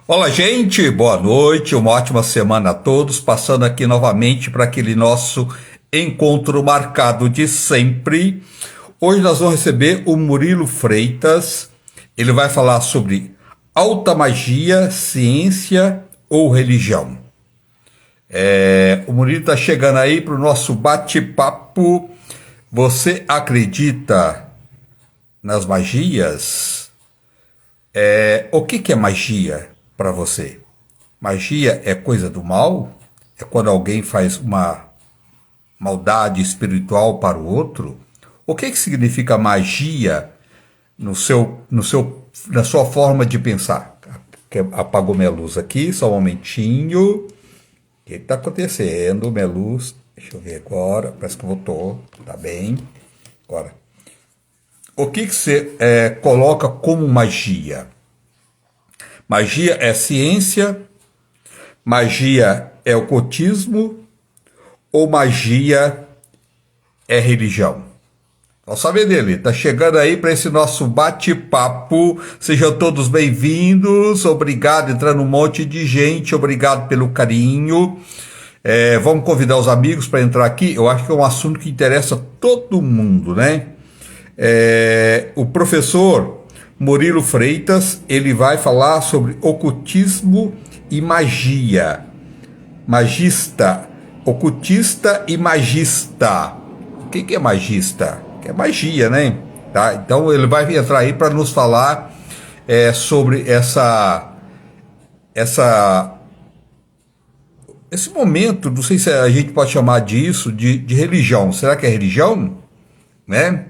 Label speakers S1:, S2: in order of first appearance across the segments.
S1: Olá, gente, boa noite, uma ótima semana a todos, passando aqui novamente para aquele nosso encontro marcado de sempre. Hoje nós vamos receber o Murilo Freitas. Ele vai falar sobre alta magia, ciência ou religião. O Murilo está chegando aí para o nosso bate-papo. Você acredita nas magias? O que é magia para você? Magia é coisa do mal? É quando alguém faz uma maldade espiritual para o outro? O que significa magia na sua forma de pensar? Apagou minha luz aqui, só um momentinho. O que está acontecendo? Minha luz, deixa eu ver agora, parece que voltou, tá bem. Agora, o que você coloca como magia? Magia é ciência, magia é ocultismo ou magia é religião? Vamos saber dele, tá chegando aí para esse nosso bate-papo. Sejam todos bem-vindos, obrigado, entrando um monte de gente, obrigado pelo carinho. Vamos convidar os amigos para entrar aqui. Eu acho que é um assunto que interessa todo mundo, né? O professor Murilo Freitas, ele vai falar sobre ocultismo e magia. Magista, ocultista e magista. O que é magista? É magia, né? Tá? Então ele vai entrar aí para nos falar sobre esse momento, não sei se a gente pode chamar disso de religião. Será que é religião? Né?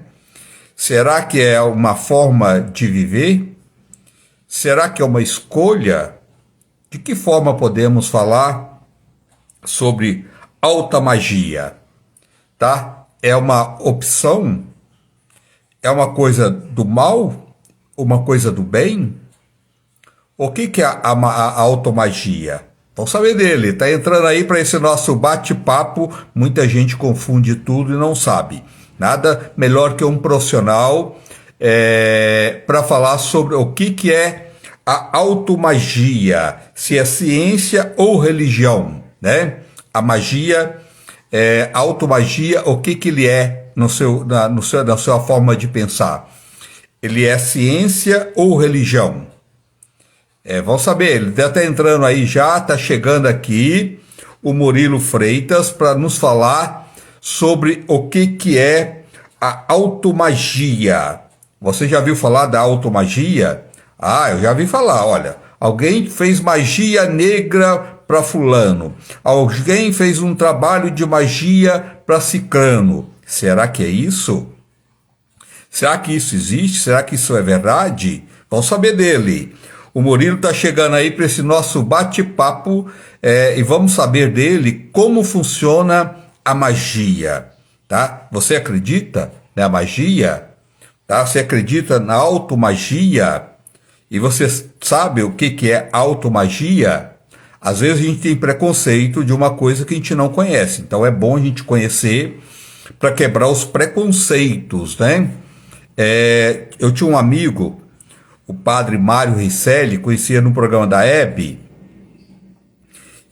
S1: Será que é uma forma de viver? Será que é uma escolha? De que forma podemos falar sobre alta magia? Tá? É uma opção? É uma coisa do mal? Uma coisa do bem? O que é a automagia? Vamos saber dele. Está entrando aí para esse nosso bate-papo. Muita gente confunde tudo e não sabe. Nada melhor que um profissional para falar sobre o que é a automagia, se é ciência ou religião, né? A magia, a automagia, o que ele é na sua forma de pensar? Ele é ciência ou religião? Vamos saber, ele deve estar entrando aí já, está chegando aqui o Murilo Freitas para nos falar sobre o que é a automagia. Você já viu falar da automagia? Ah, eu já vi falar, olha, alguém fez magia negra para fulano, alguém fez um trabalho de magia para ciclano. Será que é isso? Será que isso existe? Será que isso é verdade? Vamos saber dele. O Murilo está chegando aí para esse nosso bate-papo e vamos saber dele como funciona a magia, tá? Você acredita na magia? Tá? Você acredita na automagia? E você sabe o que é automagia? Às vezes a gente tem preconceito de uma coisa que a gente não conhece. Então é bom a gente conhecer para quebrar os preconceitos, né? Eu tinha um amigo, o padre Mário Risselli, conhecia no programa da Hebe,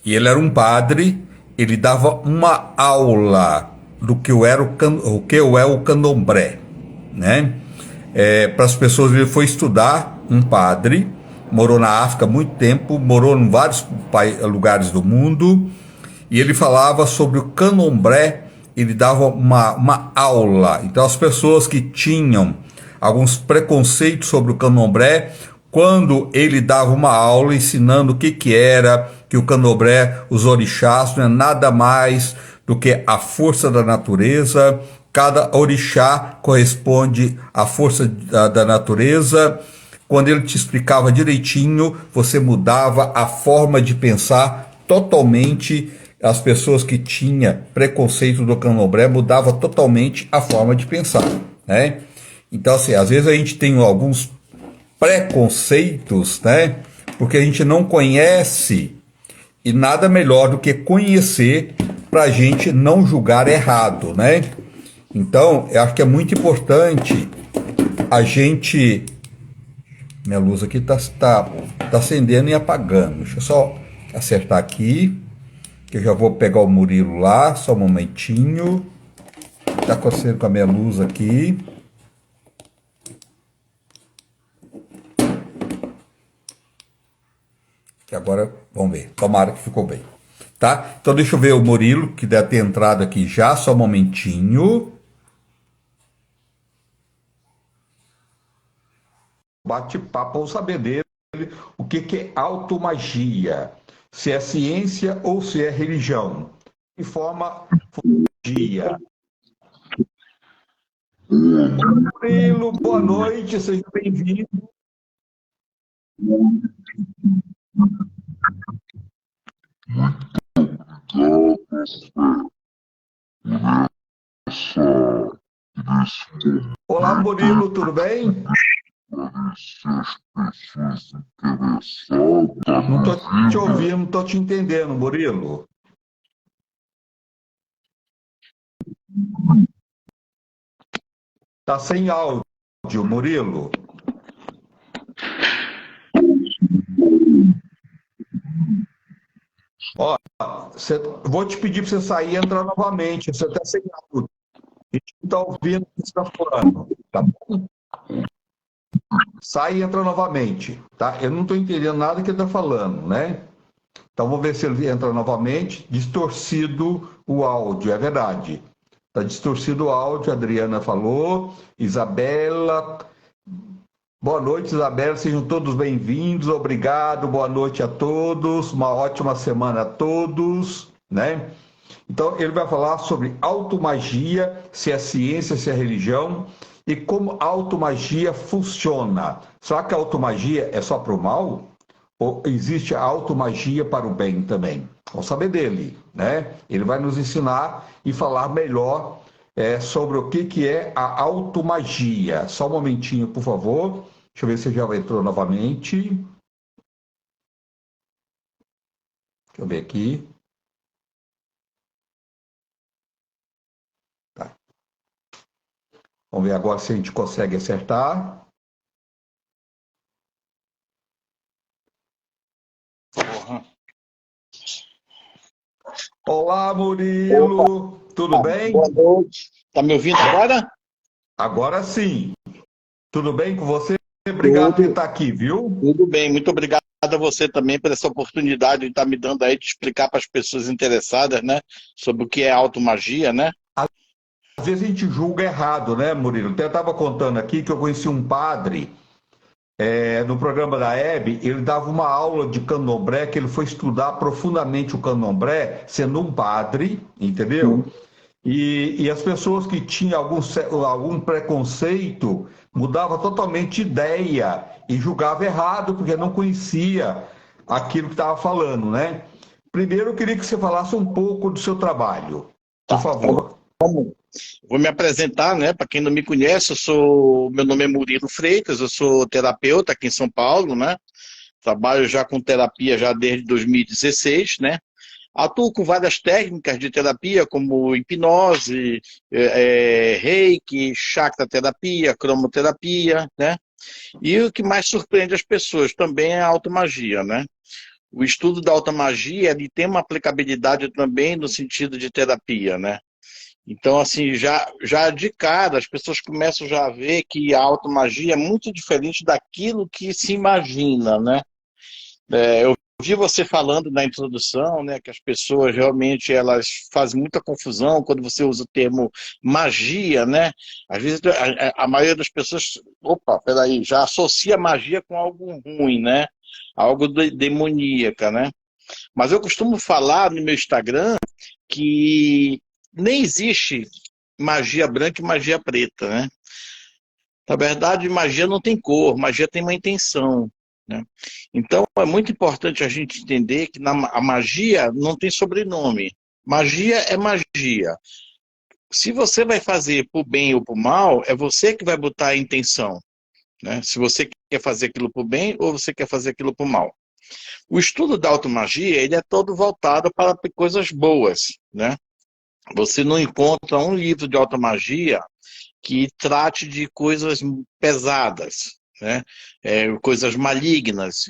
S1: e ele era um padre, ele dava uma aula do que é o candomblé, né? Para as pessoas, ele foi estudar, um padre, morou na África há muito tempo, morou em vários lugares do mundo, e ele falava sobre o candomblé, ele dava uma aula. Então as pessoas que tinham alguns preconceitos sobre o candomblé, quando ele dava uma aula ensinando o que era, que o candomblé, os orixás, não é nada mais do que a força da natureza, cada orixá corresponde à força da natureza. Quando ele te explicava direitinho, você mudava a forma de pensar totalmente. As pessoas que tinham preconceito do candomblé mudava totalmente a forma de pensar, né? Então, assim, às vezes a gente tem alguns preconceitos, né? Porque a gente não conhece, e nada melhor do que conhecer para a gente não julgar errado, né? Então, eu acho que é muito importante a gente Minha luz aqui tá acendendo e apagando. Deixa eu só acertar aqui, que eu já vou pegar o Murilo lá, só um momentinho. Tá acontecendo com a minha luz aqui. Que agora, vamos ver. Tomara que ficou bem. Tá? Então deixa eu ver o Murilo, que deve ter entrado aqui já, só um momentinho. Bate-papo, vamos saber dele o que é automagia. Se é ciência ou se é religião. De forma dia. Murilo, boa noite, seja bem-vindo. Olá, Murilo, tudo bem? Não estou te ouvindo, não estou te entendendo, Murilo. Tá sem áudio, Murilo. Ó, vou te pedir para você sair e entrar novamente. Você está sem áudio. A gente não está ouvindo o que você está falando. Tá bom? Sai e entra novamente. Tá? Eu não estou entendendo nada que ele está falando, né? Então vou ver se ele entra novamente. Distorcido o áudio, é verdade. Está distorcido o áudio, a Adriana falou. Isabela. Boa noite, Isabela. Sejam todos bem-vindos. Obrigado. Boa noite a todos. Uma ótima semana a todos, né? Então, ele vai falar sobre automagia, se é ciência, se é religião, e como a automagia funciona. Será que a automagia é só para o mal? Ou existe a automagia para o bem também? Vamos saber dele, né? Ele vai nos ensinar e falar melhor sobre o que é a automagia. Só um momentinho, por favor. Deixa eu ver se já entrou novamente. Deixa eu ver aqui. Tá. Vamos ver agora se a gente consegue acertar. Olá,
S2: Opa,
S1: Murilo. Tudo bem?
S2: boa noite. Tá me ouvindo agora?
S1: Agora sim. Tudo bem com você? Obrigado por
S2: Tudo,
S1: estar aqui, viu?
S2: tudo bem. Muito obrigado a você também por essa oportunidade de estar me dando aí de explicar para as pessoas interessadas, né, sobre o que é automagia, né?
S1: Às vezes a gente julga errado, né, Murilo? Até estava contando aqui que eu conheci um padre no programa da Hebe, ele dava uma aula de candomblé, que ele foi estudar profundamente o candomblé, sendo um padre, entendeu?
S2: Sim.
S1: E as pessoas que tinham algum preconceito mudava totalmente de ideia e julgava errado porque não conhecia aquilo que estava falando, né? Primeiro, eu queria que você falasse um pouco do seu trabalho, por
S2: Tá, então
S1: favor.
S2: vamos. Vou me apresentar, né? Para quem não me conhece, meu nome é Murilo Freitas, eu sou terapeuta aqui em São Paulo, né? Trabalho já com terapia já desde 2016, né? Atuo com várias técnicas de terapia, como hipnose, reiki, chakra terapia, cromoterapia, né? E o que mais surpreende as pessoas também é a automagia, né? O estudo da automagia ele tem uma aplicabilidade também no sentido de terapia, né? Então, assim, já de cara, as pessoas começam já a ver que a automagia é muito diferente daquilo que se imagina, né? Eu vi você falando na introdução, né, que as pessoas realmente elas fazem muita confusão quando você usa o termo magia, né? Às vezes a maioria das pessoas, opa, peraí, já associa magia com algo ruim, né? Algo demoníaca, né? Mas eu costumo falar no meu Instagram que nem existe magia branca e magia preta, né? Na verdade, magia não tem cor, magia tem uma intenção, né? Então, é muito importante a gente entender que a magia não tem sobrenome. Magia é magia. Se você vai fazer por bem ou por mal, é você que vai botar a intenção, né? Se você quer fazer aquilo por bem ou você quer fazer aquilo por mal. O estudo da automagia, ele é todo voltado para coisas boas, né? Você não encontra um livro de automagia que trate de coisas pesadas, né? Coisas malignas,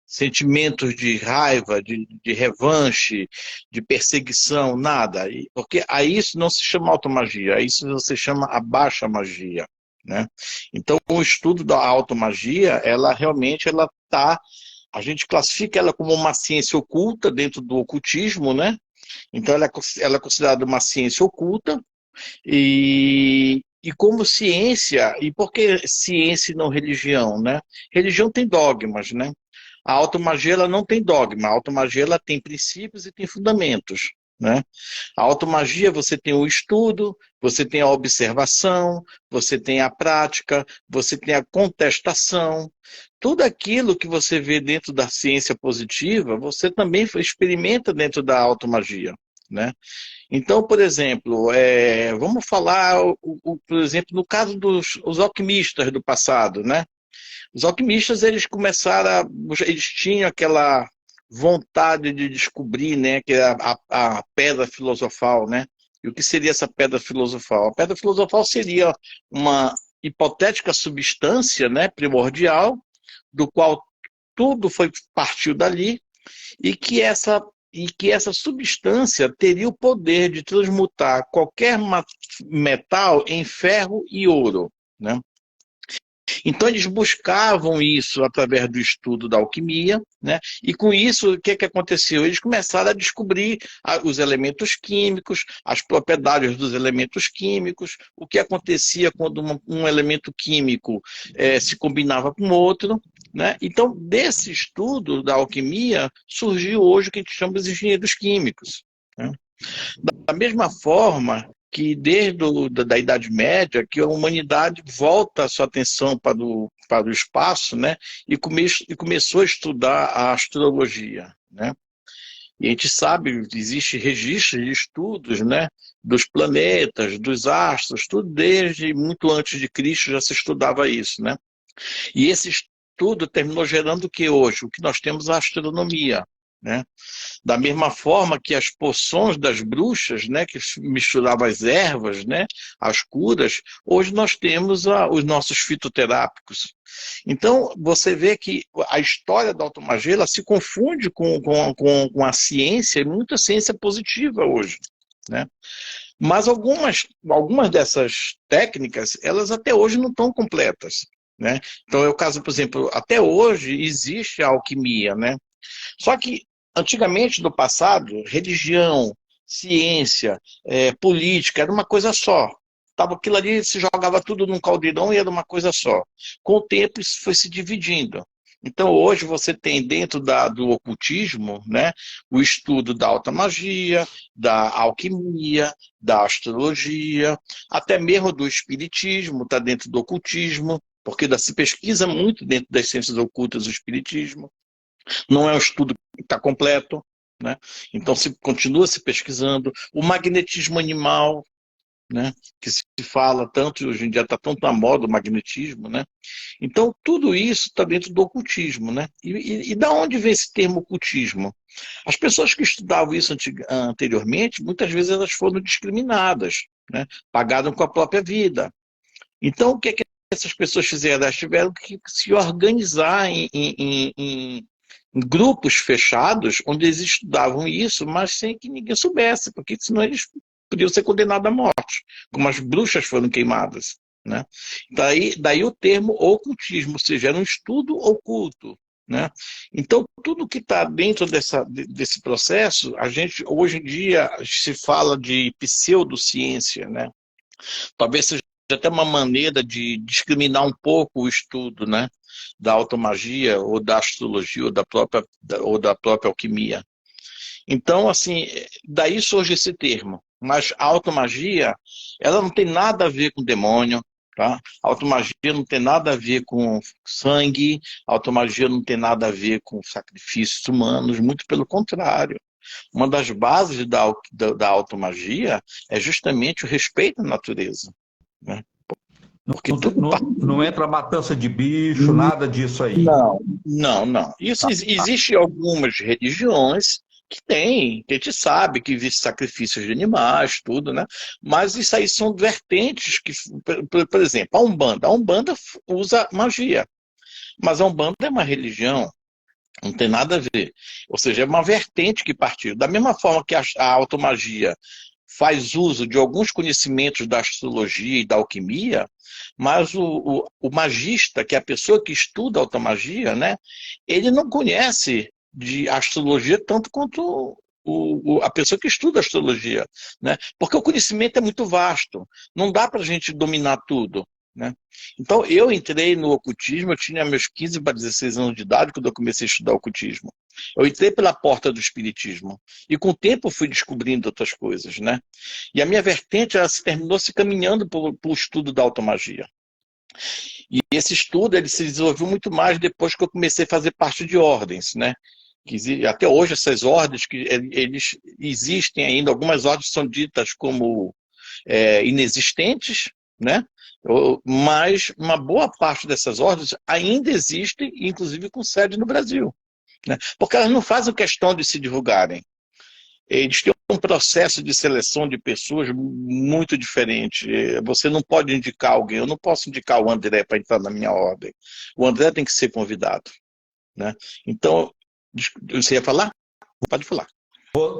S2: sentimentos de raiva, de revanche, de perseguição, nada. Porque a isso não se chama automagia, a isso se chama a baixa magia, né? Então, o estudo da automagia, ela realmente ela tá, a gente classifica ela como uma ciência oculta dentro do ocultismo, né? Então, ela é considerada uma ciência oculta, e como ciência, e por que ciência e não religião, né? Religião tem dogmas, né? A automagia ela não tem dogma, a automagia ela tem princípios e tem fundamentos, né? A automagia você tem o estudo, você tem a observação, você tem a prática, você tem a contestação. Tudo aquilo que você vê dentro da ciência positiva, você também experimenta dentro da automagia, né? Então, por exemplo, vamos falar, por exemplo, no caso dos os alquimistas do passado, né? Os alquimistas, eles começaram, eles tinham aquela vontade de descobrir, né, que é a pedra filosofal, né? E o que seria essa pedra filosofal? A pedra filosofal seria uma hipotética substância, né, primordial, do qual tudo partiu dali, e que essa substância teria o poder de transmutar qualquer metal em ferro e ouro, né? Então eles buscavam isso através do estudo da alquimia, né? E com isso, o que aconteceu? Eles começaram a descobrir os elementos químicos, as propriedades dos elementos químicos, o que acontecia quando um elemento químico se combinava com outro, né? Então, desse estudo da alquimia, surgiu hoje o que a gente chama de engenheiros químicos, né? Da mesma forma que desde da Idade Média, que a humanidade volta a sua atenção para o espaço, né? E começou a estudar a astrologia, né? E a gente sabe, existe registros de estudos, né, dos planetas, dos astros, tudo desde muito antes de Cristo já se estudava isso, né? E esse estudo terminou gerando o que hoje? O que nós temos é a astronomia, né? Da mesma forma que as poções das bruxas, né, que misturavam as ervas, né, as curas, hoje nós temos os nossos fitoterápicos. Então, você vê que a história da automagia ela se confunde com a ciência, e muita ciência positiva hoje, né? Mas algumas dessas técnicas, elas até hoje não estão completas, né? Então, é o caso, por exemplo, até hoje existe a alquimia, né? Só que, antigamente, no passado, religião, ciência, política, era uma coisa só. Tava aquilo ali, se jogava tudo num caldeirão e era uma coisa só. Com o tempo, isso foi se dividindo. Então, hoje, você tem dentro do ocultismo, né, o estudo da alta magia, da alquimia, da astrologia, até mesmo do espiritismo, está dentro do ocultismo, porque se pesquisa muito dentro das ciências ocultas o espiritismo. Não é um estudo que está completo, né? Então se continua se pesquisando. O magnetismo animal, né? Que se fala tanto, hoje em dia está tão na moda o magnetismo, né? Então tudo isso está dentro do ocultismo, né? E da onde vem esse termo ocultismo? As pessoas que estudavam isso anteriormente, muitas vezes elas foram discriminadas, né? Pagaram com a própria vida. Então o que essas pessoas fizeram? Elas tiveram que se organizar em grupos fechados, onde eles estudavam isso, mas sem que ninguém soubesse, porque senão eles podiam ser condenados à morte, como as bruxas foram queimadas, né? Daí o termo ocultismo, ou seja, era um estudo oculto, né? Então, tudo que está dentro desse processo, a gente, hoje em dia, se fala de pseudociência, né? Talvez seja até uma maneira de discriminar um pouco o estudo, né, da automagia ou da astrologia ou da própria alquimia. Então, assim, daí surge esse termo. Mas a automagia, ela não tem nada a ver com demônio, tá? A automagia não tem nada a ver com sangue, a automagia não tem nada a ver com sacrifícios humanos, muito pelo contrário. Uma das bases da automagia é justamente o respeito à natureza, né? Porque tudo
S1: Não entra matança de bicho, nada disso aí.
S2: não. Isso existe algumas religiões que a gente sabe que existe sacrifícios de animais, tudo, né? Mas isso aí são vertentes que, por exemplo, a Umbanda usa magia. Mas a Umbanda é uma religião, não tem nada a ver. Ou seja, é uma vertente que partiu. Da mesma forma que a automagia faz uso de alguns conhecimentos da astrologia e da alquimia, mas o magista, que é a pessoa que estuda a automagia, né, ele não conhece de astrologia tanto quanto a pessoa que estuda astrologia, né? Porque o conhecimento é muito vasto, não dá para a gente dominar tudo. Né? Então, eu entrei no ocultismo, eu tinha meus 15 para 16 anos de idade quando eu comecei a estudar ocultismo. Eu entrei pela porta do espiritismo e com o tempo fui descobrindo outras coisas. Né? E a minha vertente ela terminou se caminhando para o estudo da automagia. E esse estudo ele se desenvolveu muito mais depois que eu comecei a fazer parte de ordens. Né? Que até hoje essas ordens, que eles existem ainda, algumas ordens são ditas como inexistentes, né? Mas uma boa parte dessas ordens ainda existem, inclusive com sede no Brasil. Né? Porque elas não fazem questão de se divulgarem. Eles têm um processo de seleção de pessoas muito diferente. Você não pode indicar alguém, eu não posso indicar o André para entrar na minha ordem. O André tem que ser convidado. Né? Então, você ia falar? Pode falar.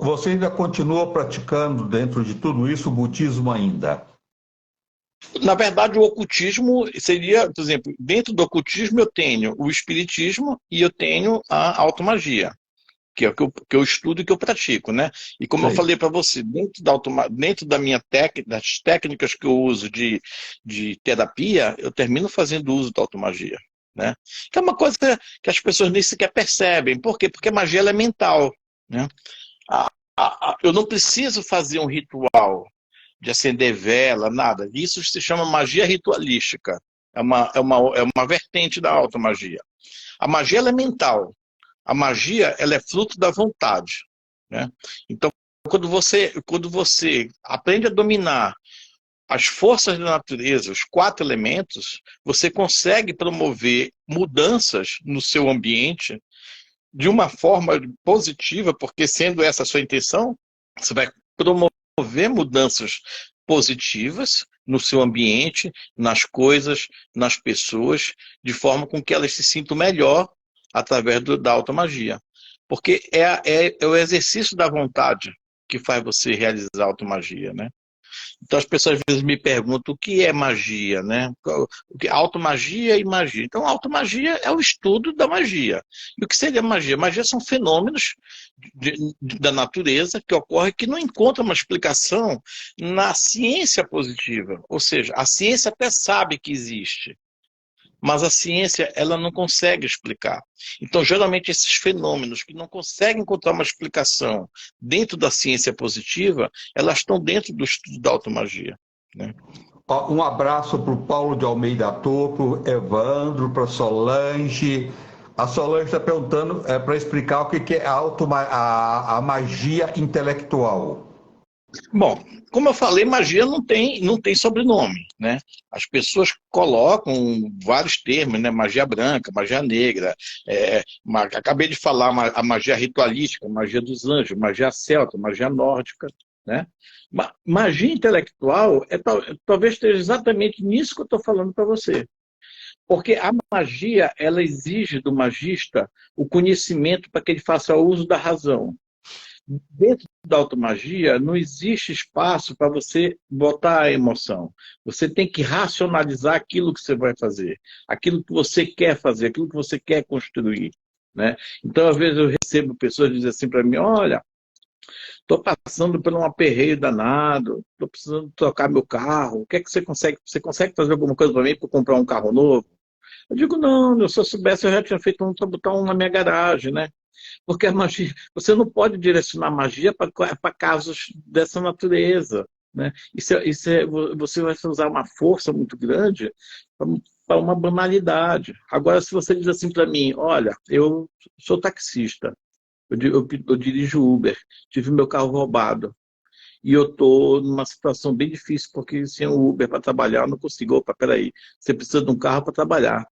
S1: Você ainda continua praticando, dentro de tudo isso, o budismo ainda?
S2: Na verdade, o ocultismo seria, por exemplo, dentro do ocultismo eu tenho o espiritismo e eu tenho a automagia, que é o que eu estudo e que eu pratico, né? E como eu falei para você, dentro da minha das técnicas que eu uso de terapia, eu termino fazendo uso da automagia, né? Que é uma coisa que as pessoas nem sequer percebem. Por quê? Porque a magia ela é mental, né? Eu não preciso fazer um ritual de acender vela, nada. Isso se chama magia ritualística. É uma vertente da automagia. A magia ela é mental. A magia ela é fruto da vontade. Né? Então, quando você aprende a dominar as forças da natureza, os 4 elementos, você consegue promover mudanças no seu ambiente de uma forma positiva, porque sendo essa a sua intenção, você vai promover mudanças positivas no seu ambiente, nas coisas, nas pessoas, de forma com que elas se sintam melhor através da automagia. Porque é o exercício da vontade que faz você realizar a automagia, né? Então as pessoas às vezes me perguntam o que é magia, né? Automagia e magia. Então automagia é o estudo da magia. E o que seria magia? Magia são fenômenos da natureza que ocorrem que não encontram uma explicação na ciência positiva. Ou seja, a ciência até sabe que existe, mas a ciência ela não consegue explicar. Então, geralmente, esses fenômenos que não conseguem encontrar uma explicação dentro da ciência positiva, elas estão dentro do estudo da automagia. Né?
S1: Um abraço para o Paulo de Almeida Topo, Evandro, para Solange. A Solange está perguntando para explicar o que é a magia intelectual.
S2: Bom, como eu falei, magia não tem sobrenome, né? As pessoas colocam vários termos, né? Magia branca, magia negra, acabei de falar a magia ritualística, magia dos anjos, magia celta, magia nórdica, né? Magia intelectual talvez esteja exatamente nisso que eu estou falando para você. Porque a magia, ela exige do magista o conhecimento para que ele faça uso da razão. Dentro da automagia, não existe espaço para você botar a emoção. Você tem que racionalizar aquilo que você vai fazer, aquilo que você quer fazer, aquilo que você quer construir. Né? Então, às vezes, eu recebo pessoas dizendo assim para mim, olha, estou passando por um aperreio danado, estou precisando trocar meu carro, o que é que você consegue? Você consegue fazer alguma coisa para mim para comprar um carro novo? Eu digo, não, se eu soubesse, eu já tinha feito um para botar um na minha garagem, né? Porque a magia, você não pode direcionar a magia para casos dessa natureza. Né? Você vai usar uma força muito grande para uma banalidade. Agora, se você diz assim para mim, olha, eu sou taxista, eu dirijo Uber, tive meu carro roubado, e eu estou numa situação bem difícil, porque sem o Uber para trabalhar, eu não consigo. Opa, peraí, você precisa de um carro para trabalhar.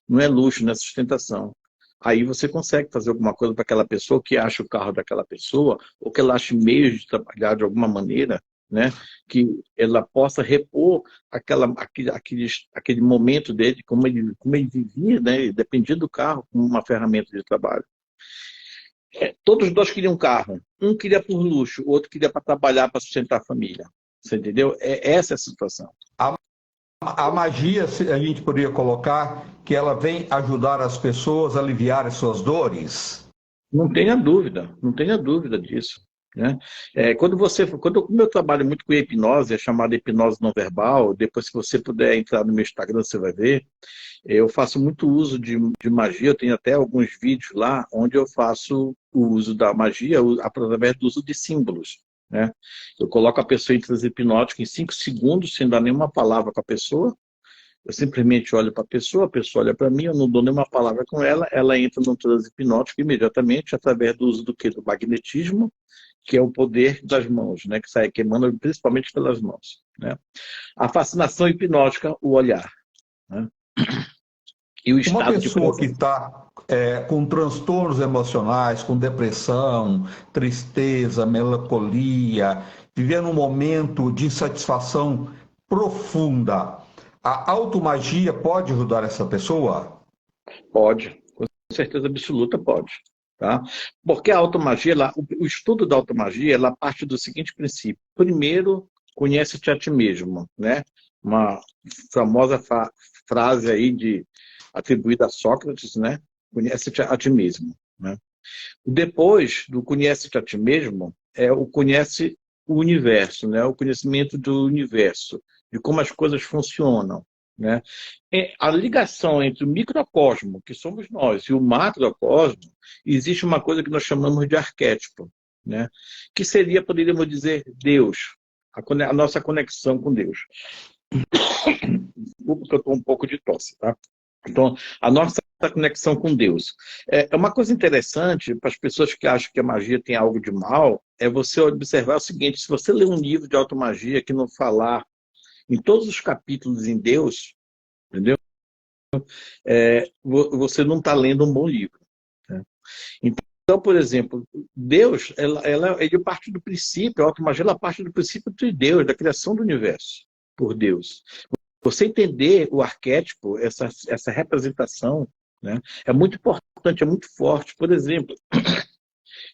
S2: Não é luxo, não é sustentação. Aí você consegue fazer alguma coisa para aquela pessoa que acha o carro daquela pessoa, ou que ela ache meios de trabalhar de alguma maneira, né? Que ela possa repor aquele momento dele, como ele vivia, né? Ele dependia do carro como uma ferramenta de trabalho. Todos os dois queriam um carro. Um queria por luxo, o outro queria para trabalhar, para sustentar a família. Você entendeu? Essa é a situação.
S1: A magia, a gente poderia colocar que ela vem ajudar as pessoas a aliviar as suas dores?
S2: Não tenha dúvida disso. Né? Como eu trabalho muito com hipnose, é chamada hipnose não verbal, depois se você puder entrar no meu Instagram, você vai ver, eu faço muito uso de magia, eu tenho até alguns vídeos lá, onde eu faço o uso da magia através do uso de símbolos. Né? Eu coloco a pessoa em transe hipnótico em 5 segundos, sem dar nenhuma palavra com a pessoa, eu simplesmente olho para a pessoa olha para mim, eu não dou nenhuma palavra com ela, ela entra num transe hipnótico imediatamente, através do uso do quê? Do magnetismo, que é o poder das mãos, né? Que sai queimando principalmente pelas mãos. Né? A fascinação hipnótica, o olhar. Né? E o
S1: Uma
S2: estado de
S1: pessoa que
S2: presença.
S1: está com transtornos emocionais, com depressão, tristeza, melancolia, vivendo um momento de insatisfação profunda, a automagia pode ajudar essa pessoa?
S2: Pode, com certeza absoluta pode. Tá? Porque a automagia, o estudo da automagia, ela parte do seguinte princípio. Primeiro, conhece-te a ti mesmo. Né? Uma famosa frase aí atribuída a Sócrates, né? Conhece-te a ti mesmo. Né? Depois do conhece-te a ti mesmo, é o conhece o universo, né? O conhecimento do universo, de como as coisas funcionam. Né? A ligação entre o microcosmo, que somos nós, e o macrocosmo, existe uma coisa que nós chamamos de arquétipo, né? Que seria, poderíamos dizer, Deus, a nossa conexão com Deus. Desculpa que eu estou um pouco de tosse, tá? Então, a nossa conexão com Deus. É uma coisa interessante para as pessoas que acham que a magia tem algo de mal, é você observar o seguinte: se você ler um livro de automagia que não falar em todos os capítulos em Deus, entendeu? Você não está lendo um bom livro. Né? Então, por exemplo, Deus, ele parte do princípio, a automagia ela parte do princípio de Deus, da criação do universo, por Deus. Você entender o arquétipo, essa representação, né, é muito importante, é muito forte. Por exemplo,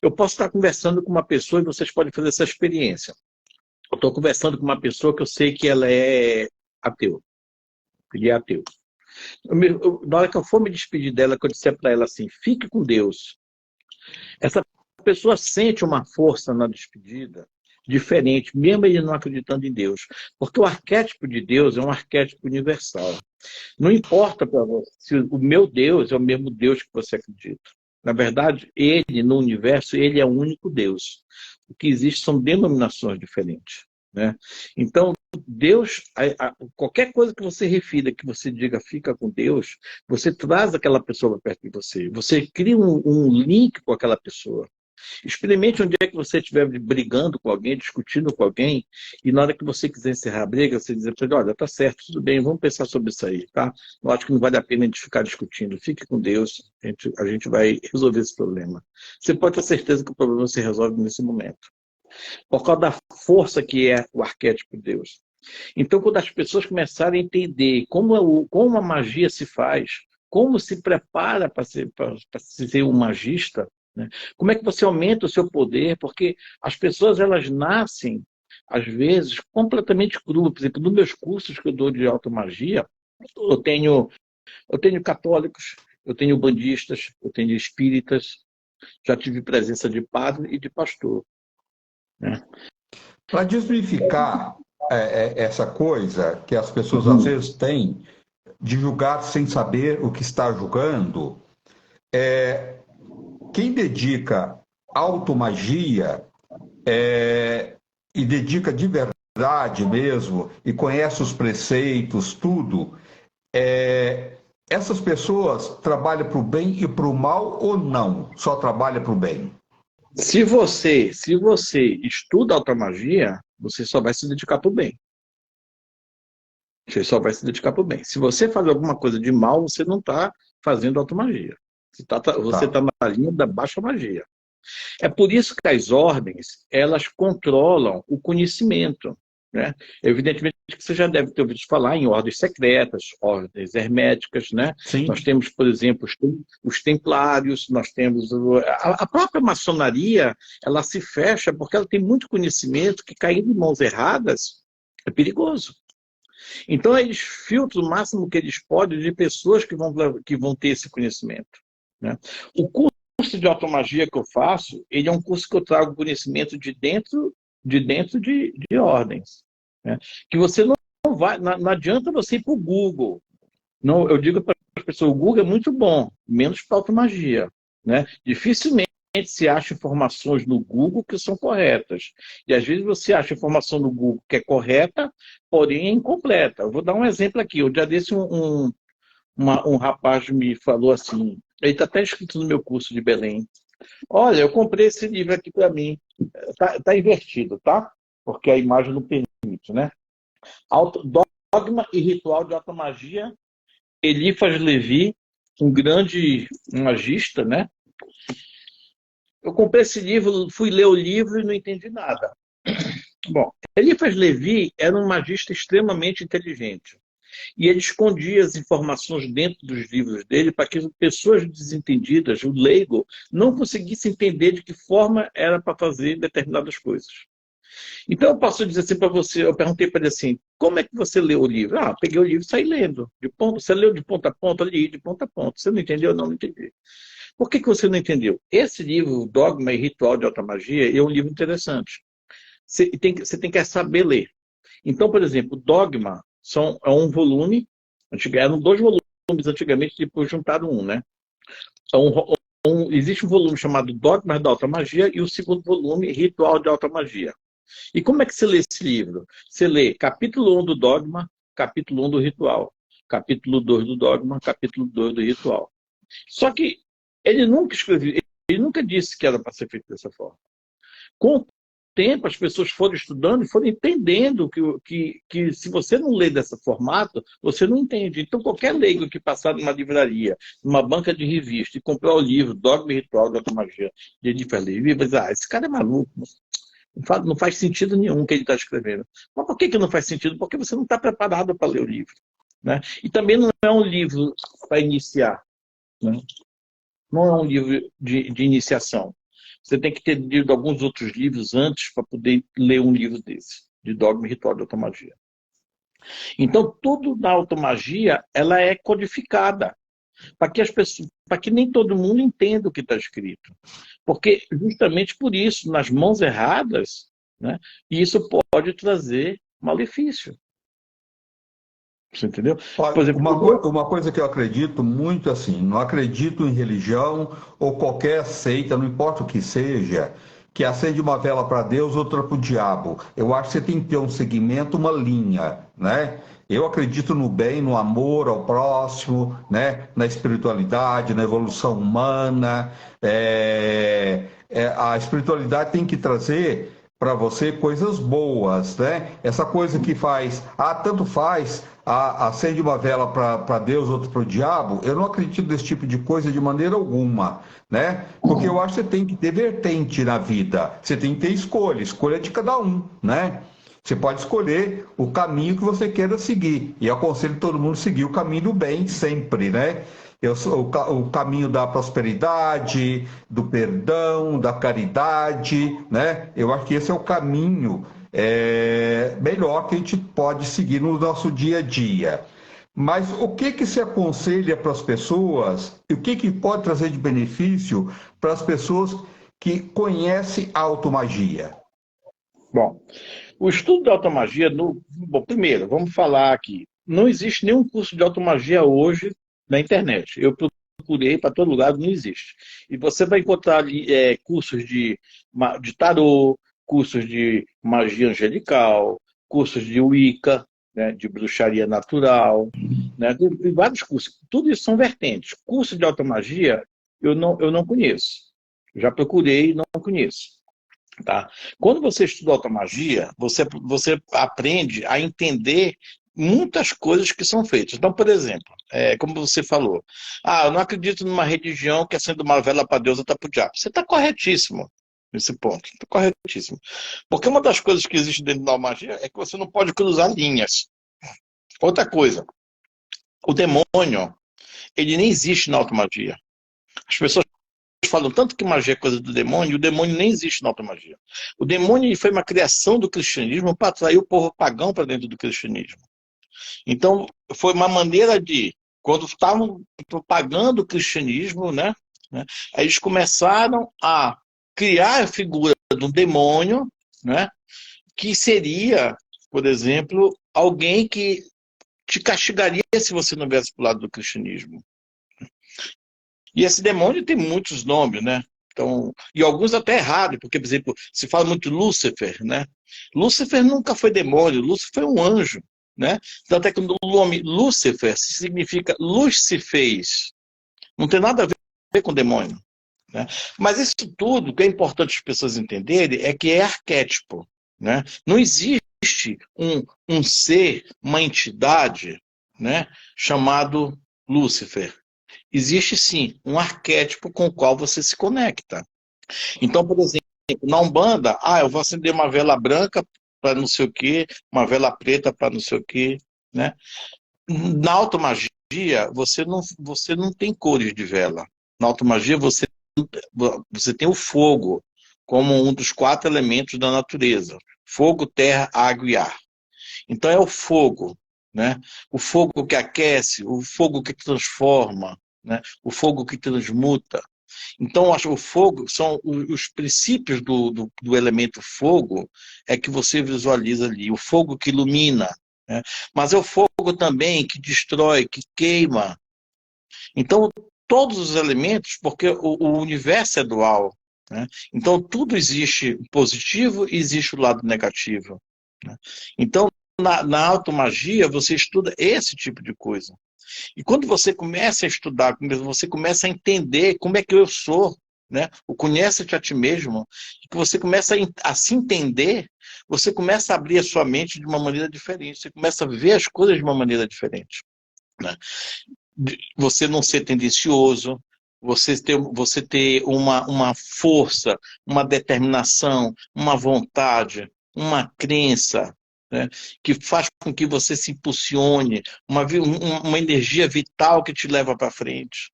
S2: eu posso estar conversando com uma pessoa e vocês podem fazer essa experiência. Eu estou conversando com uma pessoa que eu sei que ela é ateu. Ele é ateu. Na hora que eu for me despedir dela, que eu disser para ela assim, fique com Deus. Essa pessoa sente uma força na despedida diferente, mesmo ele não acreditando em Deus. Porque o arquétipo de Deus é um arquétipo universal. Não importa para você se o meu Deus é o mesmo Deus que você acredita. Na verdade, ele, no universo, ele é o único Deus. O que existe são denominações diferentes. Né? Então, Deus, qualquer coisa que você refira, que você diga fica com Deus, você traz aquela pessoa perto de você. Você cria um link com aquela pessoa. Experimente onde é que você estiver brigando com alguém, discutindo com alguém, e na hora que você quiser encerrar a briga, você dizer para ele, olha, tá certo, tudo bem, vamos pensar sobre isso aí, tá? Eu acho que não vale a pena a gente ficar discutindo. Fique com Deus, a gente vai resolver esse problema. Você pode ter certeza que o problema se resolve nesse momento. Por causa da força que é o arquétipo de Deus. Então, quando as pessoas começarem a entender como a magia se faz, como se prepara para ser um magista, né? Como é que você aumenta o seu poder? Porque as pessoas elas nascem, às vezes, completamente cruas. Por exemplo, nos meus cursos que eu dou de automagia, eu tenho católicos, eu tenho bandistas, eu tenho espíritas, já tive presença de padre e de pastor. Né?
S1: Para desmificar essa coisa que as pessoas às
S2: Uhum.
S1: vezes têm de julgar sem saber o que está julgando, quem dedica automagia e dedica de verdade mesmo e conhece os preceitos, tudo, essas pessoas trabalham para o bem e para o mal ou não? Só trabalha para o bem?
S2: Se você estuda automagia, você só vai se dedicar para o bem. Você só vai se dedicar para o bem. Se você faz alguma coisa de mal, você não está fazendo automagia. Você
S1: Tá.
S2: tá na linha da baixa magia. É por isso que as ordens, elas controlam o conhecimento, né? Evidentemente que você já deve ter ouvido falar em ordens secretas, ordens herméticas, né? Nós
S1: Sim.
S2: temos, por exemplo, os templários, nós temos a própria maçonaria, ela se fecha porque ela tem muito conhecimento que caindo em mãos erradas é perigoso. Então eles filtram o máximo que eles podem de pessoas que vão ter esse conhecimento, né? O curso de automagia que eu faço, ele é um curso que eu trago conhecimento de ordens, né? Que você não vai, não adianta você ir para o Google. Não, eu digo para as pessoas, o Google é muito bom, menos para automagia, né? Dificilmente se acha informações no Google que são corretas. E às vezes você acha informação no Google que é correta, porém é incompleta. Eu vou dar um exemplo aqui. Um dia desse um rapaz me falou assim, ele está até escrito no meu curso de Belém. Olha, eu comprei esse livro aqui para mim. Tá invertido, tá? Porque a imagem não permite, né? Dogma e Ritual de Automagia, Eliphas Levi, um grande magista, né? Eu comprei esse livro, fui ler o livro e não entendi nada. Bom, Eliphas Levi era um magista extremamente inteligente. E ele escondia as informações dentro dos livros dele para que as pessoas desentendidas, o leigo, não conseguissem entender de que forma era para fazer determinadas coisas. Então eu posso dizer assim para você, eu perguntei para ele assim, como é que você leu o livro? Ah, peguei o livro e saí lendo. Você leu de ponta a ponta? Li de ponta a ponta. Você não entendeu? Não entendi. Por que você não entendeu? Esse livro, Dogma e Ritual de Automagia, é um livro interessante. Você tem que saber ler. Então, por exemplo, Dogma é um volume, eram 2 volumes antigamente, depois juntaram um, né? Existe um volume chamado Dogma da Automagia e o segundo volume, Ritual de Automagia. E como é que você lê esse livro? Você lê capítulo 1 do Dogma, capítulo 1 do Ritual, capítulo 2 do Dogma, capítulo 2 do Ritual. Só que ele nunca escreveu, ele nunca disse que era para ser feito dessa forma. Com o tempo, as pessoas foram estudando e foram entendendo que se você não lê desse formato, você não entende. Então, qualquer leigo que passar numa livraria, numa banca de revista, e comprar o livro Dogma e Ritual da Automagia de Eliphas Levi, vai dizer, esse cara é maluco. Não faz sentido nenhum o que ele está escrevendo. Mas por que não faz sentido? Porque você não está preparado para ler o livro, né? E também não é um livro para iniciar, né? Não é um livro de iniciação. Você tem que ter lido alguns outros livros antes para poder ler um livro desse, de Dogma e Ritual de Automagia. Então, tudo na automagia, ela é codificada, para que nem todo mundo entenda o que está escrito. Porque, justamente por isso, nas mãos erradas, né, isso pode trazer malefício. Você entendeu?
S1: Olha,
S2: Por exemplo,
S1: uma coisa que eu acredito muito assim, não acredito em religião ou qualquer seita, não importa o que seja, que acende uma vela para Deus, outra para o diabo. Eu acho que você tem que ter um segmento, uma linha, né? Eu acredito no bem, no amor ao próximo, né? Na espiritualidade, na evolução humana. A espiritualidade tem que trazer para você coisas boas, né? Essa coisa que faz, tanto faz, acende uma vela para Deus, outra para o diabo, eu não acredito nesse tipo de coisa de maneira alguma, né? Porque eu acho que você tem que ter vertente na vida, você tem que ter escolha de cada um, né? Você pode escolher o caminho que você queira seguir, e eu aconselho todo mundo a seguir o caminho do bem sempre, né? O caminho da prosperidade, do perdão, da caridade, né? Eu acho que esse é o caminho melhor que a gente pode seguir no nosso dia a dia. Mas o que se aconselha para as pessoas e o que pode trazer de benefício para as pessoas que conhecem a automagia?
S2: bom, o estudo da automagia, bom, primeiro, vamos falar aqui. Não existe nenhum curso de automagia hoje na internet. Eu procurei para todo lugar, não existe. E você vai encontrar ali cursos de tarô, cursos de magia angelical, cursos de Wicca, né, de bruxaria natural, né, tem vários cursos. Tudo isso são vertentes. Curso de automagia, eu não conheço. Já procurei e não conheço. Tá? Quando você estuda automagia, você aprende a entender muitas coisas que são feitas. Então, por exemplo, como você falou, eu não acredito numa religião que acende uma vela para Deus ou para o diabo. Você está corretíssimo nesse ponto, está corretíssimo. Porque uma das coisas que existe dentro da magia é que você não pode cruzar linhas. Outra coisa, o demônio, ele nem existe na automagia. As pessoas falam tanto que magia é coisa do demônio, o demônio nem existe na automagia. O demônio foi uma criação do cristianismo para atrair o povo pagão para dentro do cristianismo. Então, foi uma maneira de, quando estavam propagando o cristianismo, né, eles começaram a criar a figura de um demônio, né, que seria, por exemplo, alguém que te castigaria se você não viesse para o lado do cristianismo. E esse demônio tem muitos nomes, né? Então, e alguns até errados, porque, por exemplo, se fala muito Lúcifer, né? Lúcifer nunca foi demônio, Lúcifer foi um anjo, né? Tanto é que o nome Lúcifer significa luz se fez. Não tem nada a ver com demônio, né? Mas isso tudo, o que é importante as pessoas entenderem é que é arquétipo, né? Não existe um ser, uma entidade, né, chamado Lúcifer. Existe sim um arquétipo com o qual você se conecta. Então, por exemplo, na Umbanda, eu vou acender uma vela branca para não sei o quê, uma vela preta para não sei o quê, né? Na automagia, você não tem cores de vela. Na automagia, você tem o fogo como um dos 4 elementos da natureza. Fogo, terra, água e ar. Então é o fogo, né? O fogo que aquece, o fogo que transforma, né? O fogo que transmuta. Então, o fogo são os princípios do elemento fogo é que você visualiza ali. O fogo que ilumina, né? Mas é o fogo também que destrói, que queima. Então, todos os elementos, porque o universo é dual, né? Então, tudo existe positivo e existe o lado negativo, né? Então, na automagia, você estuda esse tipo de coisa. E quando você começa a estudar, você começa a entender como é que eu sou, né? O conhece-te a ti mesmo, que você começa a se entender, você começa a abrir a sua mente de uma maneira diferente, você começa a ver as coisas de uma maneira diferente, né? Você não ser tendencioso, você ter uma força, uma determinação, uma vontade, uma crença, né, que faz com que você se impulsione, uma energia vital que te leva para frente.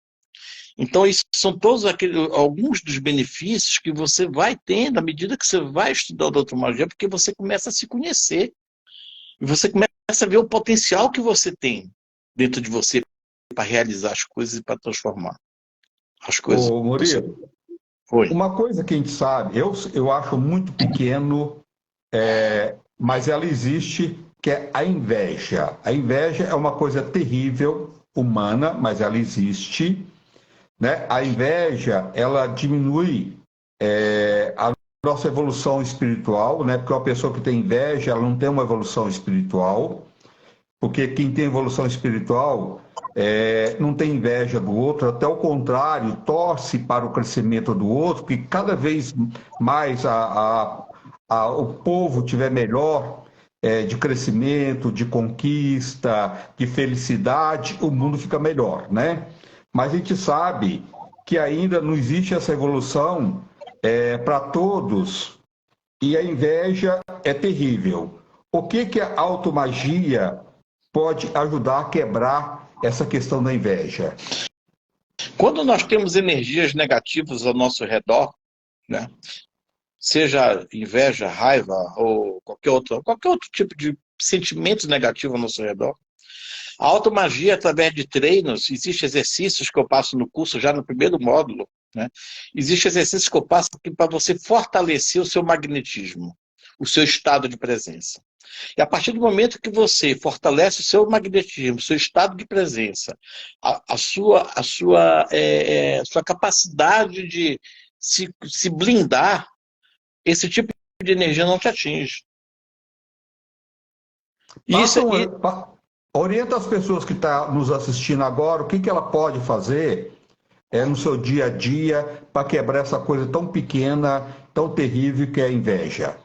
S2: Então, isso são todos alguns dos benefícios que você vai tendo à medida que você vai estudar a doutora magia, porque você começa a se conhecer. E você começa a ver o potencial que você tem dentro de você para realizar as coisas e para transformar as coisas.
S1: Ô, Murilo,
S2: Oi.
S1: uma coisa que a gente sabe, eu acho muito pequeno, mas ela existe, que é a inveja. A inveja é uma coisa terrível, humana, mas ela existe, né? A inveja, ela diminui a nossa evolução espiritual, né? Porque uma pessoa que tem inveja, ela não tem uma evolução espiritual, porque quem tem evolução espiritual não tem inveja do outro, até o contrário, torce para o crescimento do outro, que cada vez mais o povo tiver melhor, de crescimento, de conquista, de felicidade, o mundo fica melhor, né? Mas a gente sabe que ainda não existe essa evolução para todos, e a inveja é terrível. O que a automagia pode ajudar a quebrar essa questão da inveja?
S2: Quando nós temos energias negativas ao nosso redor, né, seja inveja, raiva ou qualquer outro tipo de sentimento negativo ao nosso redor, a automagia, através de treinos, existem exercícios que eu passo no curso já no primeiro módulo, né? Existem exercícios que eu passo para você fortalecer o seu magnetismo, o seu estado de presença. E a partir do momento que você fortalece o seu magnetismo, o seu estado de presença, a sua capacidade de se blindar, esse tipo de energia não te atinge.
S1: Orienta as pessoas que estão nos assistindo agora, o que ela pode fazer no seu dia a dia para quebrar essa coisa tão pequena, tão terrível que é a inveja.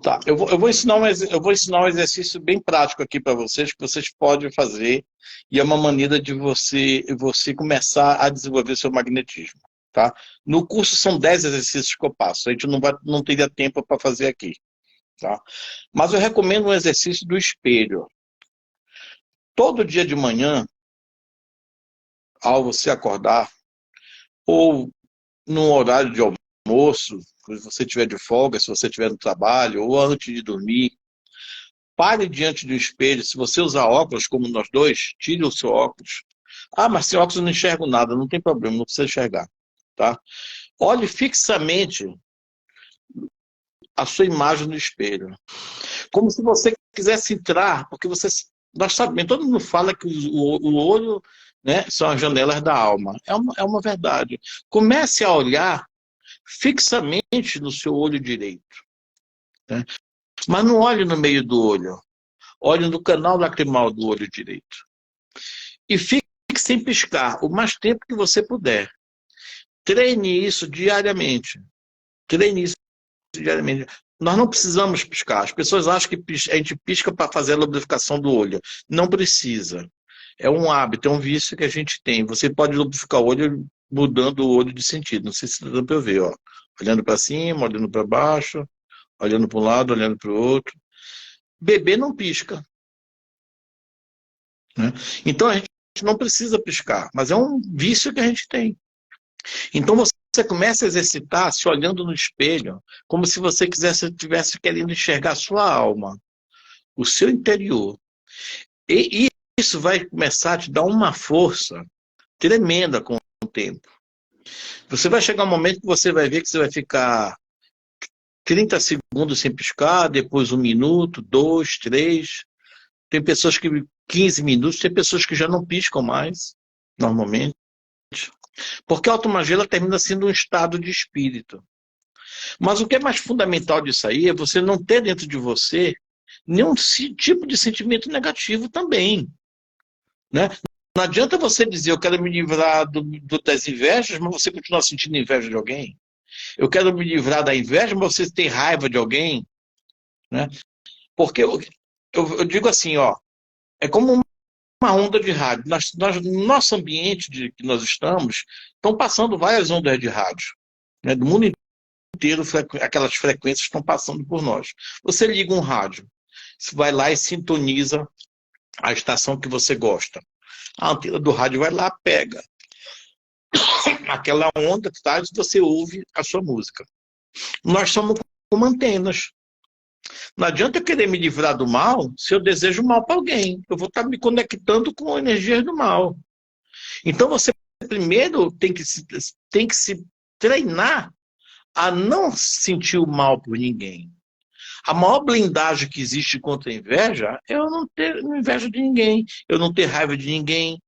S2: Tá, eu vou ensinar um exercício bem prático aqui para vocês, que vocês podem fazer, e é uma maneira de você começar a desenvolver seu magnetismo, tá? No curso são 10 exercícios que eu passo, a gente não teria tempo para fazer aqui, tá? Mas eu recomendo um exercício do espelho. Todo dia de manhã, ao você acordar, ou no horário de almoço, se você tiver de folga, se você estiver no trabalho, ou antes de dormir, pare diante do espelho. Se você usar óculos, como nós dois, tire o seu óculos. Ah, mas sem óculos eu não enxergo nada. Não tem problema, não precisa enxergar. Tá? Olhe fixamente a sua imagem no espelho. Como se você quisesse entrar, porque você. Nós sabemos, todo mundo fala que o olho, né, são as janelas da alma. É uma verdade. Comece a olhar fixamente no seu olho direito. Né? Mas não olhe no meio do olho. Olhe no canal lacrimal do olho direito. E fique sem piscar o mais tempo que você puder. Treine isso diariamente. Treine isso diariamente. Nós não precisamos piscar. As pessoas acham que a gente pisca para fazer a lubrificação do olho. Não precisa. É um hábito, é um vício que a gente tem. Você pode lubrificar o olho mudando o olho de sentido. Não sei se dá para eu ver, ó. Olhando para cima, olhando para baixo, olhando para um lado, olhando para o outro. Bebê não pisca. Né? Então a gente não precisa piscar, mas é um vício que a gente tem. Então você começa a exercitar se olhando no espelho, como se você estivesse querendo enxergar a sua alma, o seu interior. E isso vai começar a te dar uma força tremenda com o tempo. Você vai chegar um momento que você vai ver que você vai ficar 30 segundos sem piscar, depois 1 minuto, 2, 3. Tem pessoas que 15 minutos, tem pessoas que já não piscam mais, normalmente. Porque a automagia ela termina sendo um estado de espírito. Mas o que é mais fundamental disso aí é você não ter dentro de você nenhum tipo de sentimento negativo também. Né? Não adianta você dizer eu quero me livrar das invejas, mas você continua sentindo inveja de alguém. Eu quero me livrar da inveja, mas você tem raiva de alguém. Né? Porque eu digo assim, ó, é como uma onda de rádio. No nosso ambiente que nós estão passando várias ondas de rádio. Né? Do mundo inteiro, aquelas frequências estão passando por nós. Você liga um rádio, você vai lá e sintoniza a estação que você gosta. A antena do rádio vai lá, pega aquela onda que tá, e você ouve a sua música. Nós somos como antenas. Não adianta eu querer me livrar do mal se eu desejo mal para alguém. Eu vou estar me conectando com energias do mal. Então você primeiro tem que se treinar a não sentir o mal por ninguém. A maior blindagem que existe contra a inveja é eu não ter inveja de ninguém, eu não ter raiva de ninguém,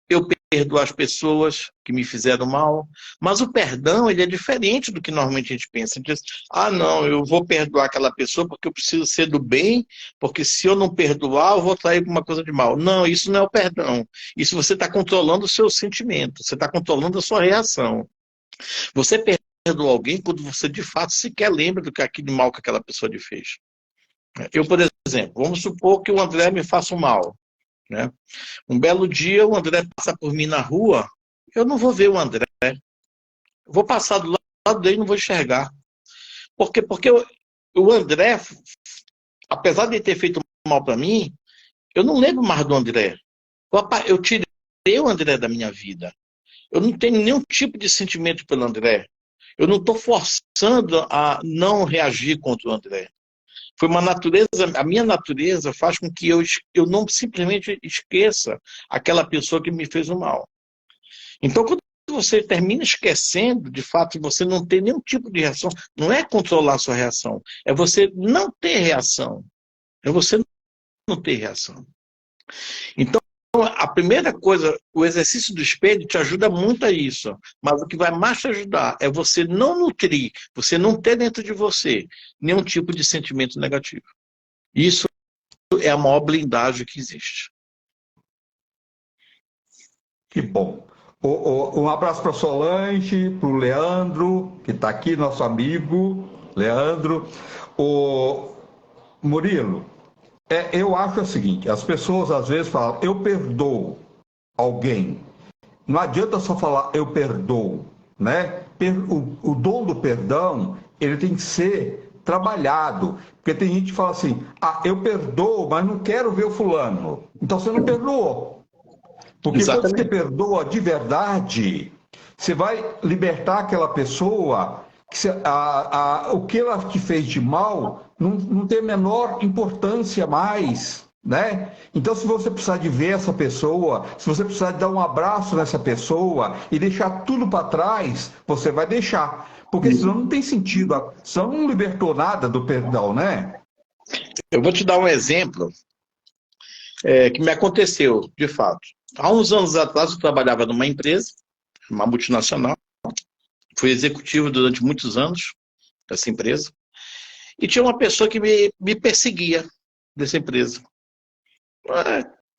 S2: eu perdoar as pessoas que me fizeram mal. Mas o perdão ele é diferente do que normalmente a gente pensa. A gente diz, ah, não, eu vou perdoar aquela pessoa porque eu preciso ser do bem, porque se eu não perdoar, eu vou trair alguma coisa de mal. Não, isso não é o perdão. Isso você está controlando o seu sentimento, você está controlando a sua reação. Você perdoa alguém quando você de fato sequer lembra do que aquele mal que aquela pessoa lhe fez. Eu, por exemplo, vamos supor que o André me faça um mal. Né? Um belo dia o André passa por mim na rua, eu não vou ver o André. Eu vou passar do lado dele e não vou enxergar. Por quê? Porque o André, apesar de ter feito mal para mim, eu não lembro mais do André. Eu tirei o André da minha vida. Eu não tenho nenhum tipo de sentimento pelo André. Eu não estou forçando a não reagir contra o André. Foi uma natureza, a minha natureza faz com que eu não simplesmente esqueça aquela pessoa que me fez o mal. Então, quando você termina esquecendo, de fato, você não tem nenhum tipo de reação, não é controlar a sua reação, é você não ter reação. É você não ter reação. Então, a primeira coisa, o exercício do espelho te ajuda muito a isso. Mas o que vai mais te ajudar é você não nutrir, você não ter dentro de você nenhum tipo de sentimento negativo. Isso é a maior blindagem que existe.
S1: Que bom. Um abraço para Solange, para o Leandro, que está aqui, nosso amigo. Leandro. O Murilo, eu acho o seguinte, as pessoas às vezes falam, eu perdoo alguém. Não adianta só falar eu perdoo, né? O dom do perdão, ele tem que ser trabalhado. Porque tem gente que fala assim, eu perdoo, mas não quero ver o fulano. Então você não perdoou. Porque quando você
S2: Exatamente.
S1: perdoa de verdade, você vai libertar aquela pessoa, o que ela te fez de mal não tem a menor importância mais, né? Então, se você precisar de ver essa pessoa, se você precisar de dar um abraço nessa pessoa e deixar tudo para trás, você vai deixar. Porque senão não tem sentido, senão não libertou nada do perdão, né?
S2: Eu vou te dar um exemplo que me aconteceu, de fato. Há uns anos atrás, eu trabalhava numa empresa, uma multinacional. Fui executivo durante muitos anos dessa empresa. E tinha uma pessoa que me perseguia dessa empresa.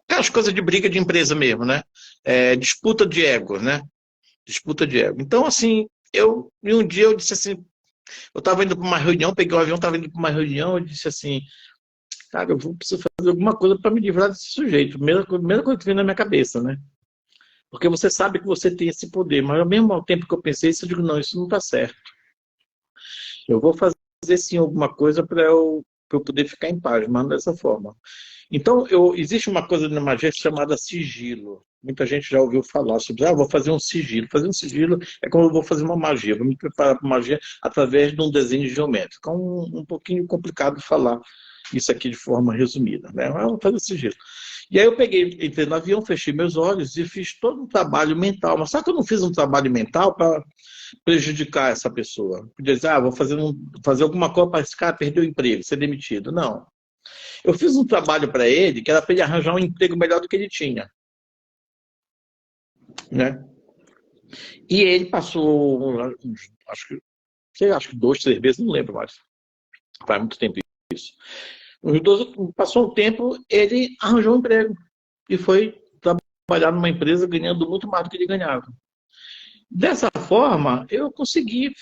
S2: Aquelas coisas de briga de empresa mesmo, né? Disputa de ego, né? Disputa de ego. Então, assim, e um dia eu disse assim, eu estava indo para uma reunião, peguei o avião, estava indo para uma reunião, eu disse assim, cara, preciso fazer alguma coisa para me livrar desse sujeito. Primeira coisa que veio na minha cabeça, né? Porque você sabe que você tem esse poder, mas ao mesmo tempo que eu pensei isso, eu digo, não, isso não está certo. Eu vou fazer sim alguma coisa para eu poder ficar em paz, mas não dessa forma. Então, existe uma coisa na magia chamada sigilo. Muita gente já ouviu falar sobre, vou fazer um sigilo. Fazer um sigilo é como eu vou fazer uma magia, vou me preparar para magia através de um desenho geométrico. É um pouquinho complicado falar isso aqui de forma resumida, né? Mas eu vou fazer sigilo. E aí eu entrei no avião, fechei meus olhos e fiz todo um trabalho mental. Mas só que eu não fiz um trabalho mental para prejudicar essa pessoa. Podia dizer, vou fazer alguma coisa para esse cara perder o emprego, ser demitido. Não. Eu fiz um trabalho para ele, que era para ele arranjar um emprego melhor do que ele tinha. Né? E ele passou, acho que 2, 3 meses, não lembro mais. Faz muito tempo isso. Passou um tempo, ele arranjou um emprego. E foi trabalhar numa empresa ganhando muito mais do que ele ganhava. Dessa forma, eu consegui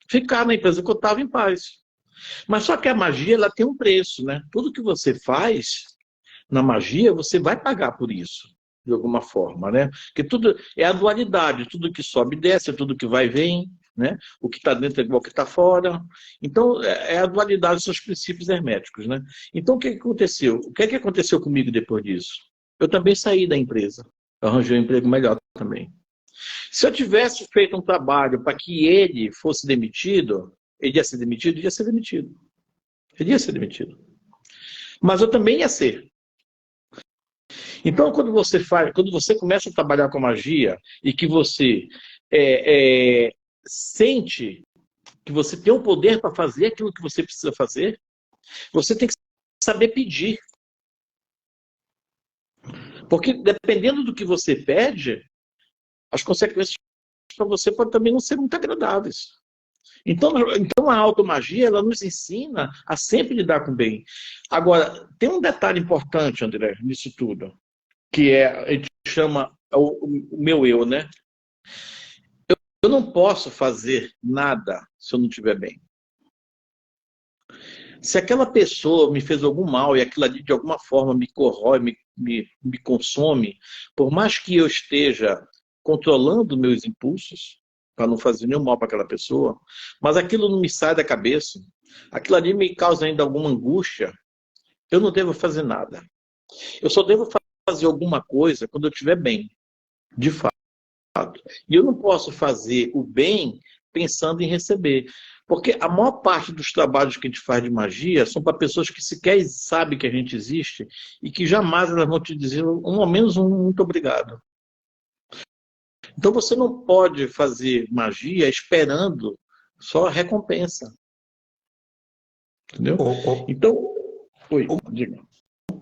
S2: ficar na empresa que eu estava em paz. Mas só que a magia, ela tem um preço, né? Tudo que você faz na magia, você vai pagar por isso, de alguma forma, né? Porque tudo é a dualidade, tudo que sobe e desce, tudo que vai e vem, né? O que está dentro é igual ao que está fora. Então, é a dualidade dos seus princípios herméticos, né? Então, o que aconteceu? O que aconteceu comigo depois disso? Eu também saí da empresa. Eu arranjei um emprego melhor também. Se eu tivesse feito um trabalho para que ele fosse demitido, ele ia ser demitido? Ia ser demitido. Ele ia ser demitido. Mas eu também ia ser. Então, quando você começa a trabalhar com magia e que você sente que você tem o poder para fazer aquilo que você precisa fazer, você tem que saber pedir. Porque dependendo do que você pede, as consequências para você podem também não ser muito agradáveis. Então a automagia, ela nos ensina a sempre lidar com o bem. Agora, tem um detalhe importante, André, nisso tudo, que a gente chama o meu eu, né? Eu não posso fazer nada se eu não estiver bem. Se aquela pessoa me fez algum mal e aquilo ali de alguma forma me corrói, me consome, por mais que eu esteja controlando meus impulsos, para não fazer nenhum mal para aquela pessoa, mas aquilo não me sai da cabeça, aquilo ali me causa ainda alguma angústia, eu não devo fazer nada. Eu só devo fazer alguma coisa quando eu estiver bem, de fato. E eu não posso fazer o bem pensando em receber. Porque a maior parte dos trabalhos que a gente faz de magia são para pessoas que sequer sabem que a gente existe e que jamais elas vão te dizer, ao menos um muito obrigado. Então você não pode fazer magia esperando só a recompensa. Entendeu? Então, oi, diga.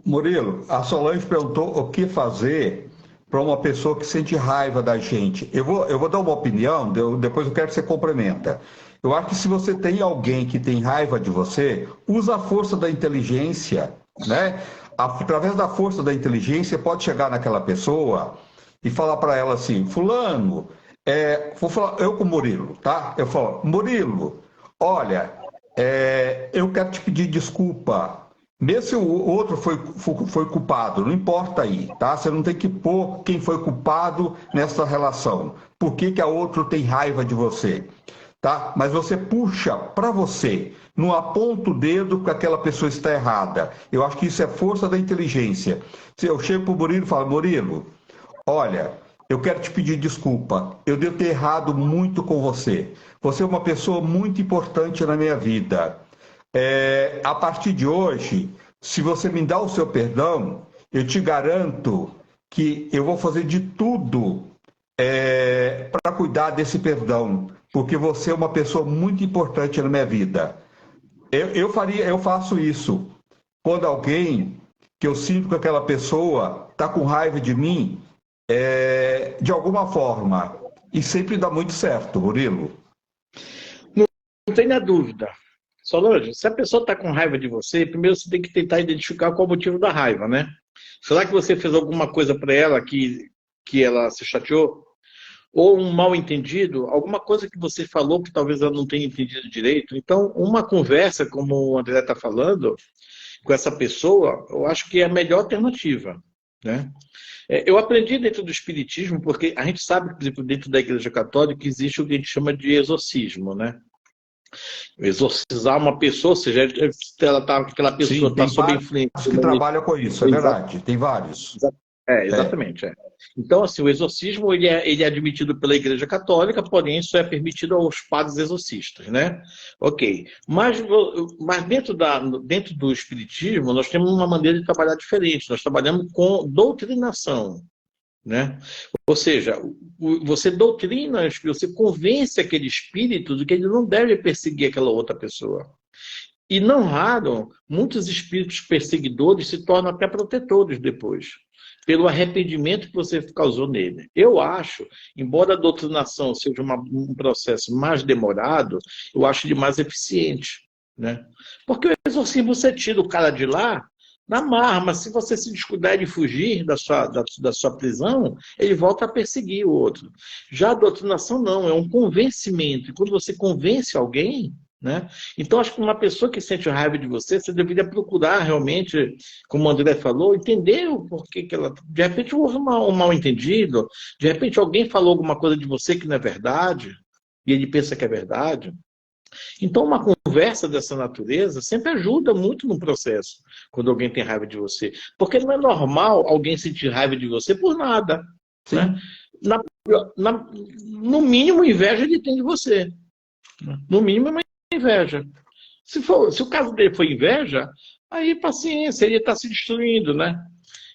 S1: Murilo, a Solange perguntou o que fazer para uma pessoa que sente raiva da gente. Eu vou dar uma opinião, depois eu quero que você complementa. Eu acho que se você tem alguém que tem raiva de você, usa a força da inteligência, né? Através da força da inteligência, pode chegar naquela pessoa e falar para ela assim, fulano, vou falar eu com o Murilo, tá? Eu falo, Murilo, olha, eu quero te pedir desculpa. Mesmo se o outro foi culpado, não importa aí, tá? Você não tem que pôr quem foi culpado nessa relação. Por que que a outra tem raiva de você? Tá? Mas você puxa para você, não aponta o dedo que aquela pessoa está errada. Eu acho que isso é força da inteligência. Se eu chego para o Murilo e falo, Murilo, olha, eu quero te pedir desculpa. Eu devo ter errado muito com você. Você é uma pessoa muito importante na minha vida. A partir de hoje, se você me dá o seu perdão, eu te garanto que eu vou fazer de tudo para cuidar desse perdão, porque você é uma pessoa muito importante na minha vida. Eu faço isso quando alguém que eu sinto que aquela pessoa está com raiva de mim, de alguma forma, e sempre dá muito certo, Murilo.
S2: Não tenha dúvida. Solange, se a pessoa está com raiva de você, primeiro você tem que tentar identificar qual é o motivo da raiva, né? Será que você fez alguma coisa para ela que ela se chateou? Ou um mal-entendido? Alguma coisa que você falou que talvez ela não tenha entendido direito? Então, uma conversa, como o André está falando, com essa pessoa, eu acho que é a melhor alternativa, né? Eu aprendi dentro do espiritismo, porque a gente sabe, por exemplo, dentro da Igreja Católica existe o que a gente chama de exorcismo, né? Exorcizar uma pessoa, ou seja, aquela pessoa
S1: Sim,
S2: está
S1: tem
S2: sob
S1: vários
S2: influência.
S1: que trabalham com isso, é verdade, tem vários. É,
S2: Exatamente. Então, assim, o exorcismo ele é admitido pela Igreja Católica, porém isso é permitido aos padres exorcistas, né? Ok. Mas dentro do Espiritismo, nós temos uma maneira de trabalhar diferente. Nós trabalhamos com doutrinação, né? Ou seja, você doutrina, você convence aquele espírito de que ele não deve perseguir aquela outra pessoa. E não raro, muitos espíritos perseguidores se tornam até protetores depois, pelo arrependimento que você causou nele. Eu acho, embora a doutrinação seja um processo mais demorado, eu acho ele mais eficiente, né? Porque o exorcismo você tira o cara de lá na marra, mas se você se descuidar de fugir da sua prisão, ele volta a perseguir o outro. Já a doutrinação não, é um convencimento. E quando você convence alguém, né? Então, acho que uma pessoa que sente raiva de você, você deveria procurar realmente, como o André falou, entender o porquê que ela... De repente houve um mal-entendido, de repente alguém falou alguma coisa de você que não é verdade, e ele pensa que é verdade. Então, uma conversa dessa natureza sempre ajuda muito no processo, quando alguém tem raiva de você. Porque não é normal alguém sentir raiva de você por nada, né?
S1: sim.
S2: Na, no mínimo, inveja ele tem de você. No mínimo, é uma inveja. Se o caso dele foi inveja, aí paciência, ele está se destruindo, né?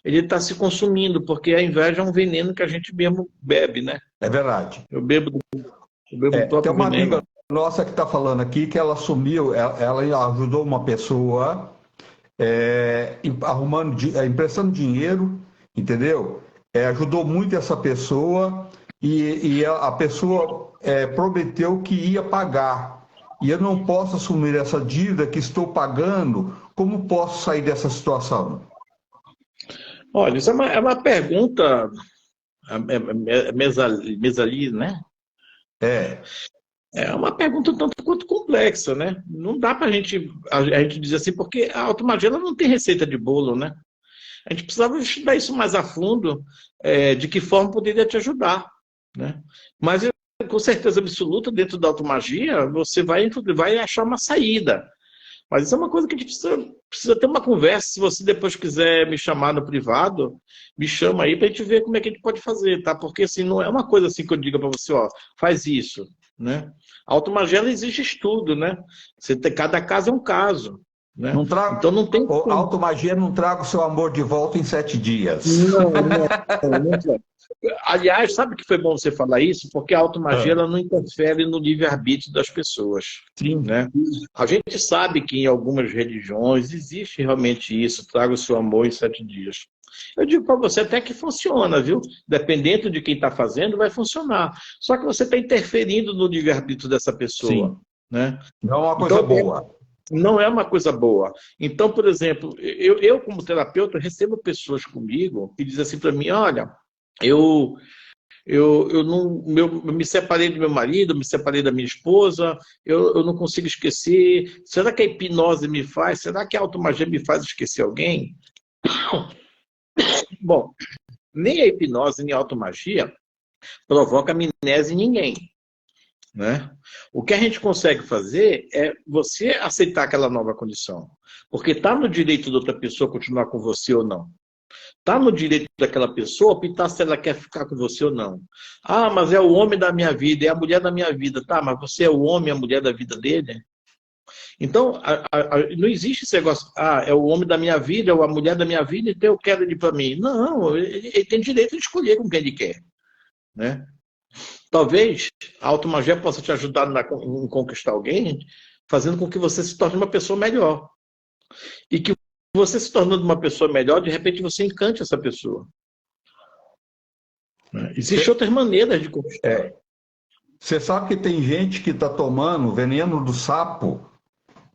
S2: Ele está se consumindo, porque a inveja é um veneno que a gente mesmo bebe, né?
S1: É verdade.
S2: Eu bebo o
S1: Tem
S2: próprio
S1: uma amiga
S2: veneno.
S1: nossa que está falando aqui que ela assumiu, ela ajudou uma pessoa arrumando, emprestando dinheiro, entendeu? Ajudou muito essa pessoa e a pessoa prometeu que ia pagar. E eu não posso assumir essa dívida que estou pagando. Como posso sair dessa situação?
S2: Olha, isso é uma pergunta mesalina, né?
S1: É,
S2: É uma pergunta tanto quanto complexa, né? Não dá para a gente dizer assim, porque a automagia ela não tem receita de bolo, né? A gente precisava estudar isso mais a fundo, de que forma poderia te ajudar, né? Mas com certeza absoluta, dentro da automagia, você vai achar uma saída. Mas isso é uma coisa que a gente precisa ter uma conversa. Se você depois quiser me chamar no privado, me chama aí para a gente ver como é que a gente pode fazer, tá? Porque assim, não é uma coisa assim que eu diga para você, ó, faz isso, né? A automagia ela exige estudo, né? Cada caso é um caso, né?
S1: não trago,
S2: Então não tem
S1: a
S2: como.
S1: automagia não traga o seu amor de volta em 7 dias.
S2: Não. Aliás, sabe que foi bom você falar isso? Porque a automagia
S1: Ah,
S2: ela não interfere no livre-arbítrio das pessoas,
S1: sim.
S2: né? A gente sabe que em algumas religiões existe realmente isso, traga o seu amor em 7 dias. Eu digo para você até que funciona, viu? Dependendo de quem está fazendo, vai funcionar. Só que você está interferindo no livre-arbítrio dessa pessoa,
S1: Sim,
S2: né?
S1: não é uma coisa
S2: Então,
S1: boa.
S2: não é uma coisa boa. Então, por exemplo, eu como terapeuta, recebo pessoas comigo que dizem assim para mim, olha, eu eu me separei do meu marido, me separei da minha esposa, eu não consigo esquecer. Será que a hipnose me faz? Será que a automagia me faz esquecer alguém? Bom, nem a hipnose nem a automagia provoca amnésia em ninguém, né? O que a gente consegue fazer é você aceitar aquela nova condição. Porque está no direito de outra pessoa continuar com você ou não. Está no direito daquela pessoa optar se ela quer ficar com você ou não. Ah, mas é o homem da minha vida, é a mulher da minha vida. Tá, mas você é o homem e a mulher da vida dele? Então, não existe esse negócio, é o homem da minha vida, é a mulher da minha vida, então eu quero ele para mim. Não, ele tem direito de escolher com quem ele quer, né? Talvez a automagia possa te ajudar em conquistar alguém, fazendo com que você se torne uma pessoa melhor. E que você se tornando uma pessoa melhor, de repente você encante essa pessoa. Existem outras maneiras de conquistar.
S1: Você sabe que tem gente que está tomando veneno do sapo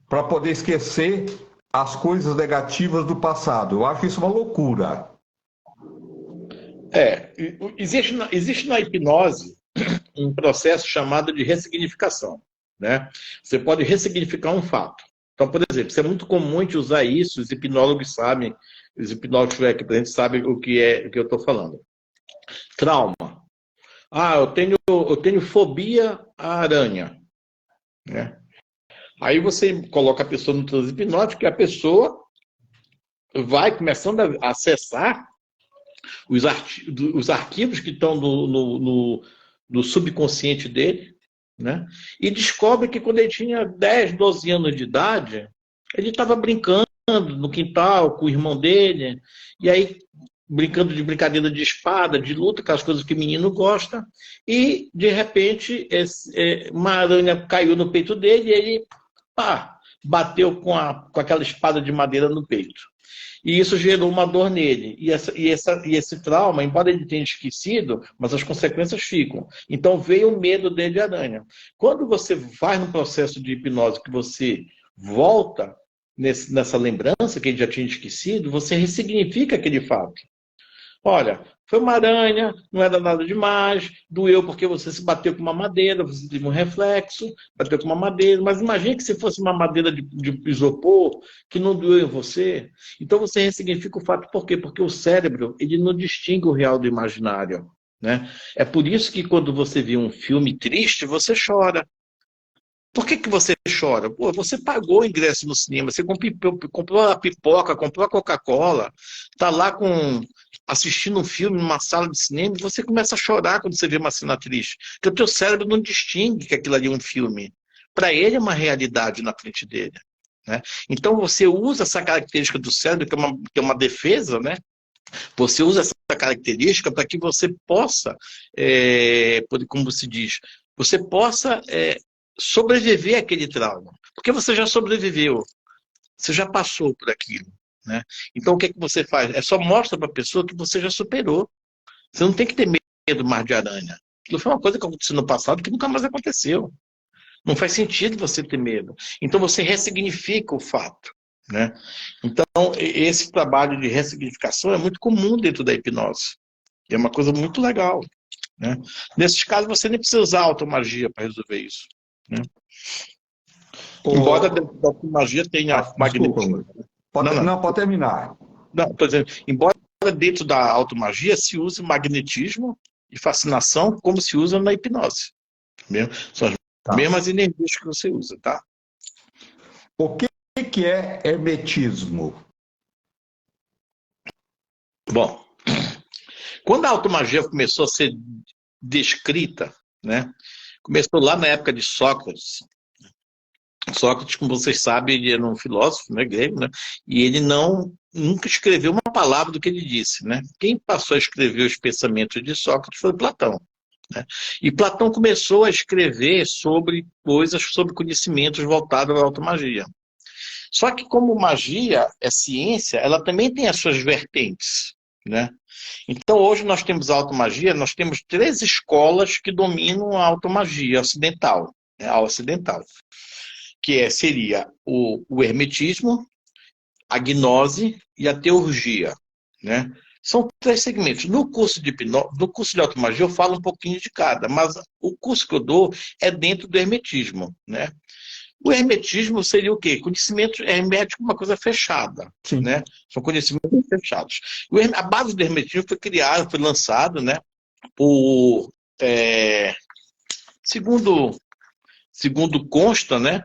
S1: para poder esquecer as coisas negativas do passado. Eu acho isso uma loucura.
S2: Existe na hipnose um processo chamado de ressignificação, né? Você pode ressignificar um fato. Então, por exemplo, isso é muito comum de usar isso, os hipnólogos sabem, os hipnólogos que presentes sabem o que eu estou falando. Trauma. Eu tenho fobia à aranha, né? Aí você coloca a pessoa no transe hipnótico e a pessoa vai começando a acessar os arquivos que estão no subconsciente dele, né? E descobre que quando ele tinha 10, 12 anos de idade, ele estava brincando no quintal com o irmão dele, e aí brincando de brincadeira de espada, de luta, aquelas coisas que o menino gosta, e de repente uma aranha caiu no peito dele e ele bateu com aquela espada de madeira no peito. E isso gerou uma dor nele. E esse trauma, embora ele tenha esquecido, mas as consequências ficam. Então veio o medo dele de aranha. Quando você vai no processo de hipnose, que você volta nessa lembrança que ele já tinha esquecido, você ressignifica aquele fato. Olha, foi uma aranha, não era nada demais, doeu porque você se bateu com uma madeira, você teve um reflexo, bateu com uma madeira, mas imagine que se fosse uma madeira de isopor, que não doeu em você. Então você ressignifica o fato, por quê? Porque o cérebro, ele não distingue o real do imaginário, né? É por isso que quando você vê um filme triste, você chora. Por que você chora? Pô, você pagou o ingresso no cinema, você comprou a pipoca, comprou a Coca-Cola, está lá assistindo um filme numa sala de cinema e você começa a chorar quando você vê uma cena triste. Porque o teu cérebro não distingue que aquilo ali é um filme. Para ele é uma realidade na frente dele, né? Então você usa essa característica do cérebro, que é uma defesa, né? Você usa essa característica para que você possa, como se diz, você possa sobreviver àquele trauma. Porque você já sobreviveu, você já passou por aquilo, né? Então o que você faz? Só mostra para a pessoa que você já superou. Você não tem que ter medo mais de aranha. Aquilo foi uma coisa que aconteceu no passado que nunca mais aconteceu. Não faz sentido você ter medo. Então você ressignifica o fato, né? Então esse trabalho de ressignificação é muito comum dentro da hipnose. É uma coisa muito legal, né? Nesses casos você nem precisa usar automagia para resolver isso, né? Embora a automagia tenha magnetismo.
S1: Pode terminar.
S2: Não, estou dizendo, embora dentro da automagia se use magnetismo e fascinação como se usa na hipnose. São as mesmas energias que você usa, tá?
S1: O que é hermetismo?
S2: Bom, quando a automagia começou a ser descrita, né? Começou lá na época de Sócrates. Sócrates, como vocês sabem, ele era um filósofo, né, grego, né? E ele nunca escreveu uma palavra do que ele disse, né? Quem passou a escrever os pensamentos de Sócrates foi Platão, né? E Platão começou a escrever sobre coisas, sobre conhecimentos voltados à automagia. Só que como magia é ciência, ela também tem as suas vertentes, né? Então hoje nós temos a automagia, nós temos 3 escolas que dominam a automagia ocidental, né? A ocidental, que seria o hermetismo, a gnose e a teurgia, né? São 3 segmentos. No curso de automagia eu falo um pouquinho de cada, mas o curso que eu dou é dentro do hermetismo, né? O hermetismo seria o quê? Conhecimento hermético é uma coisa fechada,
S3: Sim.
S2: né? São conhecimentos fechados. A base do hermetismo foi criada, foi lançada, né? Por, segundo consta, né?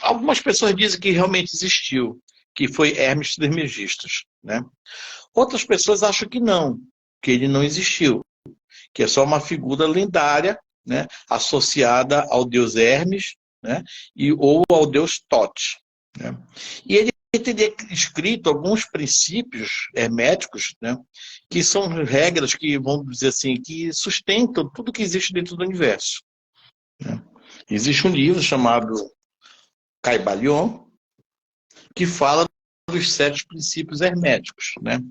S2: Algumas pessoas dizem que realmente existiu, que foi Hermes Trismegistus, né? Outras pessoas acham que ele não existiu, que é só uma figura lendária, né, associada ao deus Hermes, né, ou ao deus Tote. Né? E ele teria escrito alguns princípios herméticos, né, que são regras que, vamos dizer assim, que sustentam tudo que existe dentro do universo. Né? Existe um livro chamado Caibalion, que fala dos 7 princípios herméticos. Né?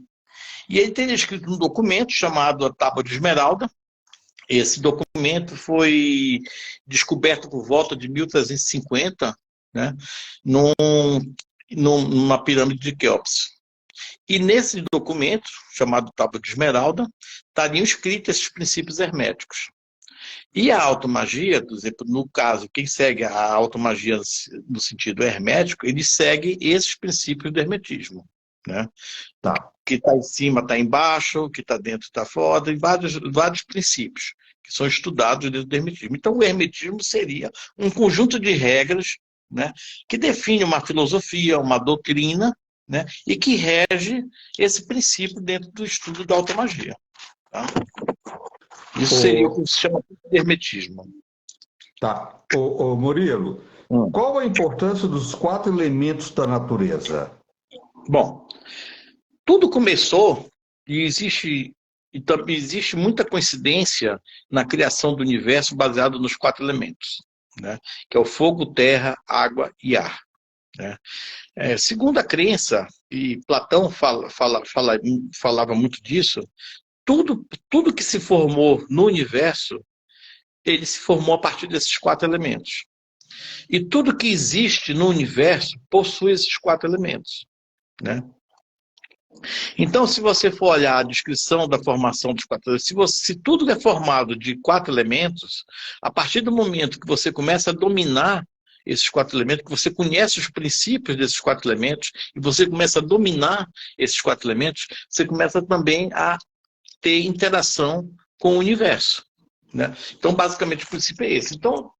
S2: E ele teria escrito um documento chamado A Tábua de Esmeralda. Esse documento foi descoberto por volta de 1350, né, numa pirâmide de Quéops. E nesse documento, chamado Tábua de Esmeralda, estariam escritos esses princípios herméticos. E a automagia, por exemplo, no caso, quem segue a automagia no sentido hermético, ele segue esses princípios do hermetismo. Né?
S3: Tá.
S2: Que está em cima está embaixo, que está dentro está fora, e vários princípios que são estudados dentro do hermetismo. Então, o hermetismo seria um conjunto de regras, né, que define uma filosofia, uma doutrina, né, e que rege esse princípio dentro do estudo da automagia. Tá? Isso seria o que se chama de hermetismo.
S3: Tá. Murilo, qual a importância dos 4 elementos da natureza?
S2: Bom, tudo começou e existe muita coincidência na criação do universo baseado nos 4 elementos, né? Que é o fogo, terra, água e ar. Né? Segundo a crença, e Platão falava muito disso, tudo que se formou no universo, ele se formou a partir desses 4 elementos. E tudo que existe no universo possui esses 4 elementos. Né? Então, se você for olhar a descrição da formação dos 4 elementos, se tudo é formado de 4 elementos, a partir do momento que você começa a dominar esses 4 elementos, que você conhece os princípios desses 4 elementos, e você começa a dominar esses 4 elementos, você começa também a ter interação com o universo. Né? Então, basicamente, o princípio é esse. Então,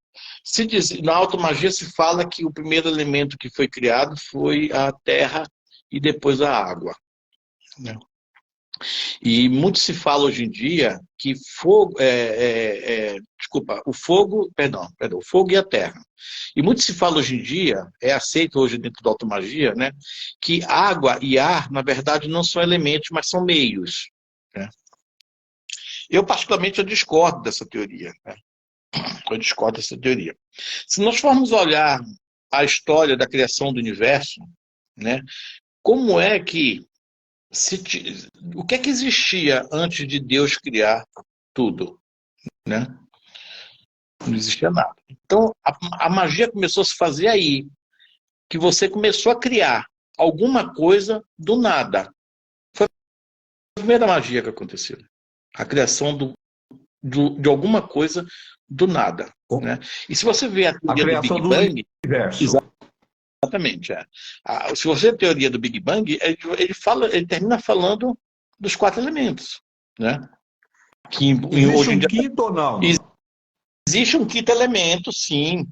S2: na automagia se fala que o primeiro elemento que foi criado foi a terra e depois a água. Né? E muito se fala hoje em dia que o fogo e a terra. E muito se fala hoje em dia, é aceito hoje dentro da automagia, né, que água e ar, na verdade, não são elementos, mas são meios. Né? Eu, particularmente, eu discordo dessa teoria. Né? Eu discordo dessa teoria. Se nós formos olhar a história da criação do universo, né, como é que o que é que existia antes de Deus criar tudo? Né? Não existia nada. Então, a magia começou a se fazer aí, que você começou a criar alguma coisa do nada. Foi a primeira magia que aconteceu. A criação de alguma coisa do nada. Né? E se você vê a teoria do Big Bang... Exatamente. Se você tem a teoria do Big Bang, ele termina falando dos 4 elementos. Né? Que
S3: existe hoje em dia, quinto ou não?
S2: Existe um quinto elemento, sim.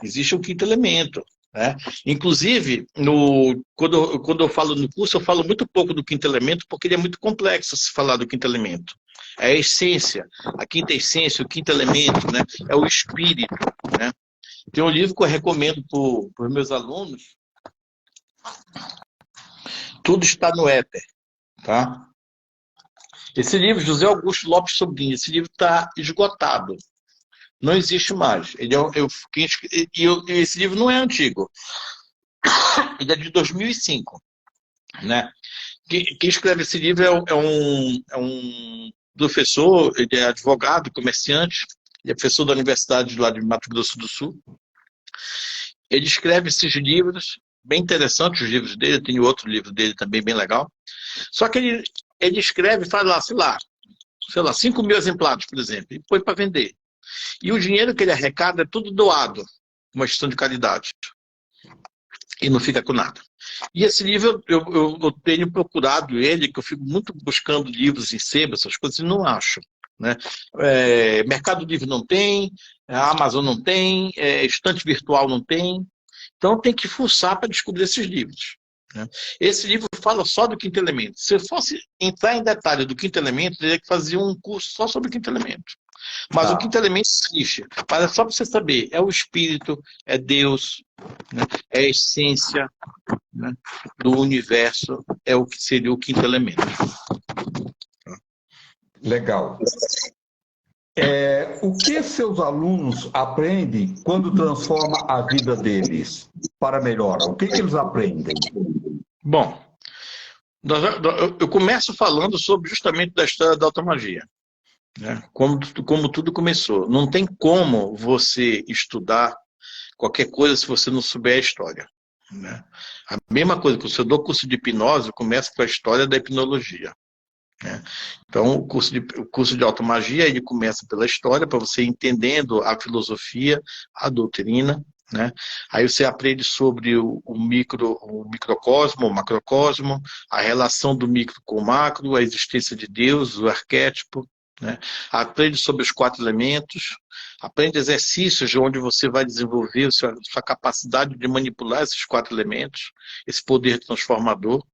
S2: Existe um quinto elemento. Né? Inclusive, quando eu falo no curso, eu falo muito pouco do quinto elemento, porque ele é muito complexo se falar do quinto elemento. É a essência, a quinta essência, o quinto elemento, né? É o espírito. Né? Tem um livro que eu recomendo para os meus alunos. Tudo está no éter. Tá? Esse livro, José Augusto Lopes Sobrinho, esse livro está esgotado. Não existe mais. Esse livro não é antigo. Ele é de 2005. Né? Quem escreve esse livro é um professor, ele é advogado, comerciante, ele é professor da Universidade lá de Mato Grosso do Sul. Ele escreve esses livros bem interessante os livros dele, tem outro livro dele também bem legal. Só que ele escreve, faz lá, sei lá, 5 mil exemplares, por exemplo, e põe para vender. E o dinheiro que ele arrecada é tudo doado, uma questão de caridade. E não fica com nada. E esse livro, eu tenho procurado ele, que eu fico muito buscando livros em sebo, essas coisas, e não acho. Né? Mercado Livre não tem, a Amazon não tem, estante virtual não tem. Então tem que fuçar para descobrir esses livros. Né? Esse livro fala só do quinto elemento. Se eu fosse entrar em detalhe do quinto elemento, teria que fazer um curso só sobre o quinto elemento. Mas o quinto elemento existe. Mas é só para você saber, é o Espírito, é Deus, né? É a essência, né, do universo, é o que seria o quinto elemento.
S3: Legal. O que seus alunos aprendem quando transforma a vida deles para melhor? O que eles aprendem?
S2: Bom, eu começo falando sobre justamente da história da automagia. Né? Como tudo começou. Não tem como você estudar qualquer coisa se você não souber a história. Né? A mesma coisa que eu dou curso de hipnose, começa com a história da hipnologia. Né? Então, o curso de automagia, ele começa pela história, para você entendendo a filosofia, a doutrina. Né? Aí você aprende sobre o microcosmo, o macrocosmo, a relação do micro com o macro, a existência de Deus, o arquétipo. Né? Aprende sobre os 4 elementos, aprende exercícios onde você vai desenvolver sua capacidade de manipular esses 4 elementos, esse poder transformador.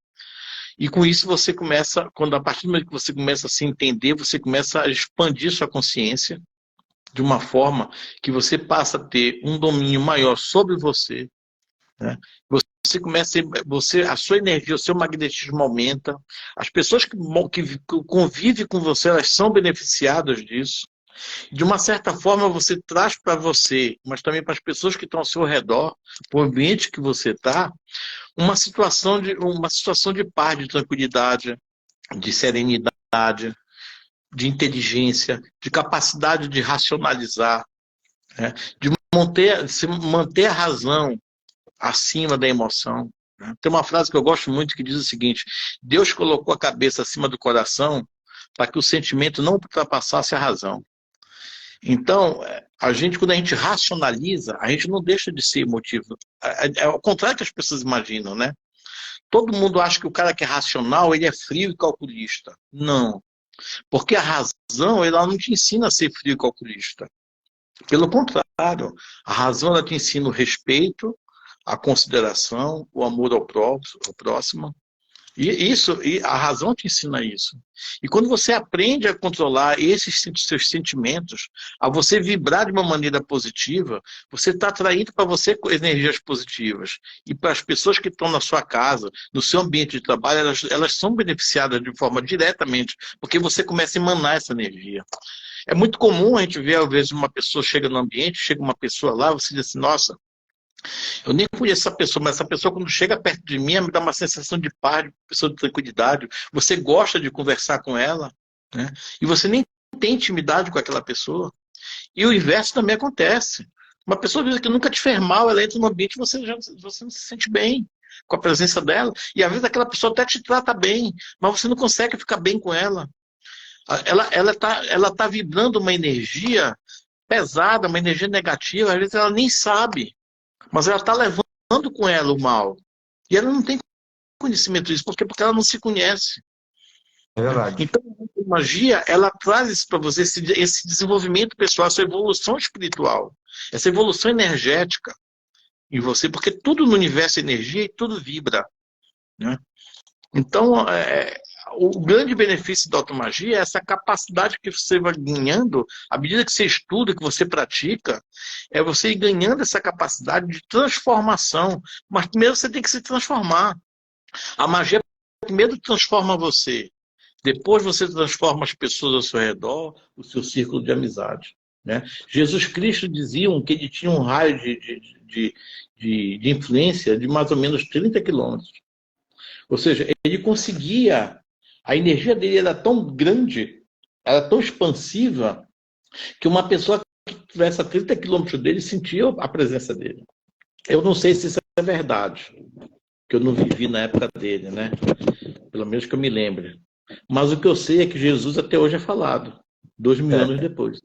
S2: E com isso você começa, a partir do momento que você começa a se entender, você começa a expandir sua consciência de uma forma que você passa a ter um domínio maior sobre você. Né? Você começa, a sua energia, o seu magnetismo aumenta. As pessoas que convivem com você, elas são beneficiadas disso. De uma certa forma, você traz para você, mas também para as pessoas que estão ao seu redor, para o ambiente que você está, uma situação de paz, de tranquilidade, de serenidade, de inteligência, de capacidade de racionalizar, né? De manter a razão acima da emoção. Né? Tem uma frase que eu gosto muito que diz o seguinte: Deus colocou a cabeça acima do coração para que o sentimento não ultrapassasse a razão. Então, quando a gente racionaliza, a gente não deixa de ser emotivo. É ao contrário que as pessoas imaginam, né? Todo mundo acha que o cara que é racional, ele é frio e calculista. Não. Porque a razão, ela não te ensina a ser frio e calculista. Pelo contrário, a razão, ela te ensina o respeito, a consideração, o amor ao próximo. E a razão te ensina isso. E quando você aprende a controlar esses seus sentimentos, a você vibrar de uma maneira positiva, você está atraindo para você energias positivas. E para as pessoas que estão na sua casa, no seu ambiente de trabalho, elas são beneficiadas de forma diretamente, porque você começa a emanar essa energia. É muito comum a gente ver, às vezes, uma pessoa chega no ambiente, chega uma pessoa lá, você diz assim, nossa, eu nem conheço essa pessoa, mas essa pessoa, quando chega perto de mim, me dá uma sensação de paz, de pessoa de tranquilidade. Você gosta de conversar com ela, né? E você nem tem intimidade com aquela pessoa. E o inverso também acontece. Uma pessoa que nunca te fez mal, ela entra no ambiente e você não se sente bem com a presença dela. E às vezes aquela pessoa até te trata bem, mas você não consegue ficar bem com ela. Ela tá vibrando uma energia pesada, uma energia negativa, às vezes ela nem sabe. Mas ela está levando com ela o mal. E ela não tem conhecimento disso. Por quê? Porque ela não se conhece.
S3: É verdade.
S2: Então, a magia, ela traz isso para você, esse desenvolvimento pessoal, essa evolução espiritual, essa evolução energética em você, porque tudo no universo é energia e tudo vibra. Né? Então, o grande benefício da automagia é essa capacidade que você vai ganhando, à medida que você estuda, que você pratica, é você ir ganhando essa capacidade de transformação. Mas primeiro você tem que se transformar. A magia primeiro transforma você. Depois você transforma as pessoas ao seu redor, o seu círculo de amizade. Né? Jesus Cristo diziam que ele tinha um raio de influência de mais ou menos 30 quilômetros. Ou seja, ele conseguia, a energia dele era tão grande, era tão expansiva, que uma pessoa que estivesse a 30 quilômetros dele sentia a presença dele. Eu não sei se isso
S4: é verdade, que eu não vivi na época dele, né? Pelo menos que eu me lembre. Mas o que eu sei é que Jesus até hoje é falado, 2000 anos depois,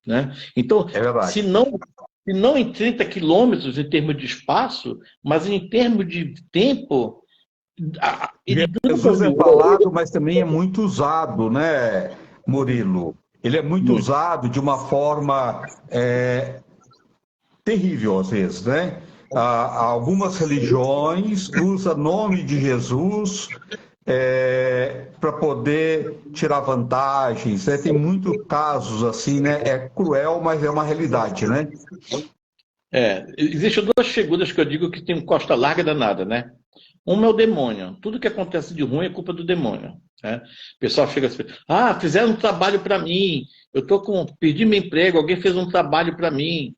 S4: né? Então,
S3: É verdade.
S4: se não em 30 quilômetros em termos de espaço, mas em termos de tempo, ele
S3: Jesus é falado, mas também é muito usado, né, Murilo? Ele é muito usado de uma forma terrível, às vezes, né? Algumas religiões usam nome de Jesus para poder tirar vantagens, né? Tem muitos casos assim, né? É cruel, mas é uma realidade, né?
S4: Existem duas figuras que eu digo que tem costa larga danada, né? Uma é o demônio. Tudo que acontece de ruim é culpa do demônio. Né? O pessoal chega assim, fizeram um trabalho para mim, perdi meu emprego, alguém fez um trabalho para mim.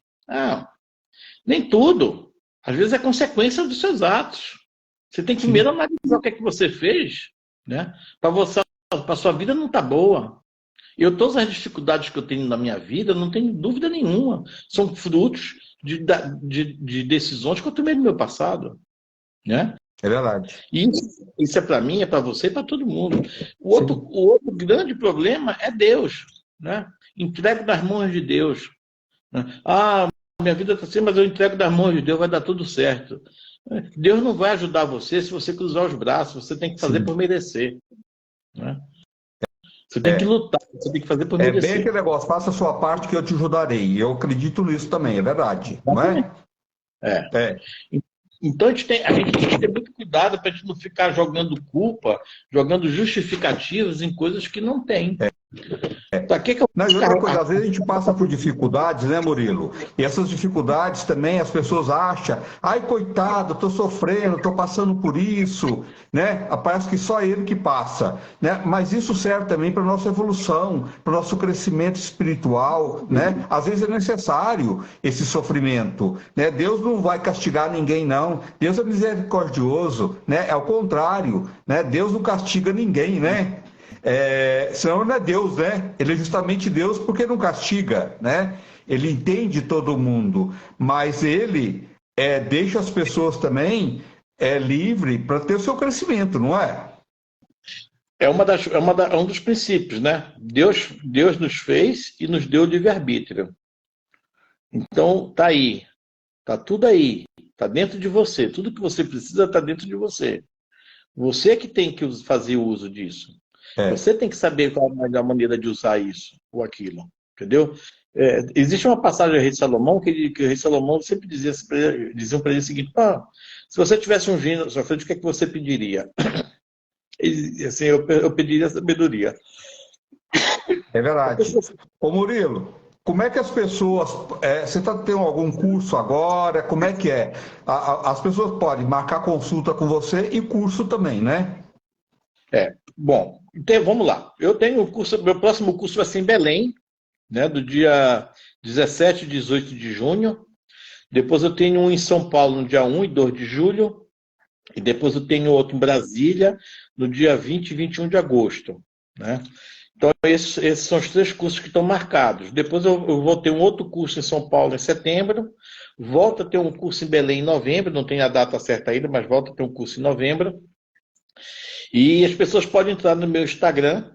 S4: Nem tudo. Às vezes é consequência dos seus atos. Você tem que primeiro analisar o que é que você fez, né? Para sua vida não tá boa. Todas as dificuldades que eu tenho na minha vida, não tenho dúvida nenhuma, são frutos de decisões que eu tomei no meu passado, né?
S3: É verdade.
S4: E isso é para mim, é para você, é para todo mundo. O outro grande problema é Deus, né? Entrego nas mãos de Deus. Né? Minha vida está assim, mas eu entrego nas mãos de Deus, vai dar tudo certo. Deus não vai ajudar você se você cruzar os braços, você tem que fazer por merecer. Né? Você tem que lutar, você tem que fazer por merecer.
S3: É bem aquele negócio, faça a sua parte que eu te ajudarei. Eu acredito nisso também, é verdade, não é?
S4: Então a gente tem que ter muito cuidado para a gente não ficar jogando culpa, jogando justificativas em coisas que não tem.
S3: Não, e outra coisa, às vezes a gente passa por dificuldades, né, Murilo? E essas dificuldades também as pessoas acham, coitado, estou sofrendo, estou passando por isso, né? Parece que só ele que passa, né? Mas isso serve também para a nossa evolução, para o nosso crescimento espiritual, né? Às vezes é necessário esse sofrimento, né? Deus não vai castigar ninguém, não. Deus é misericordioso, né? É o contrário, né? Deus não castiga ninguém, né? Senão não é Deus, né? Ele é justamente Deus porque não castiga, né? Ele entende todo mundo, mas ele deixa as pessoas também livre para ter o seu crescimento, não é?
S4: É um dos princípios, né? Deus nos fez e nos deu livre-arbítrio. Então, tá aí. Tá tudo aí. Tá dentro de você. Tudo que você precisa tá dentro de você. Você que tem que fazer o uso disso. Você tem que saber qual é a melhor maneira de usar isso ou aquilo, entendeu? Existe uma passagem do rei Salomão que o rei Salomão sempre diziam para ele o seguinte: se você tivesse um gênio na sua frente, o que é que você pediria? Assim, eu pediria sabedoria.
S3: É verdade. Ô Murilo, como é que as pessoas... você está tendo algum curso agora? Como é que é? As pessoas podem marcar consulta com você e curso também, né?
S4: Bom, então vamos lá. Eu tenho um curso, meu próximo curso vai ser em Belém, né, do dia 17 e 18 de junho. Depois eu tenho um em São Paulo no dia 1 e 2 de julho. E depois eu tenho outro em Brasília no dia 20 e 21 de agosto. Né? Então esses são os 3 cursos que estão marcados. Depois eu vou ter um outro curso em São Paulo em setembro. Volto a ter um curso em Belém em novembro. Não tenho a data certa ainda, mas volto a ter um curso em novembro. E as pessoas podem entrar no meu Instagram,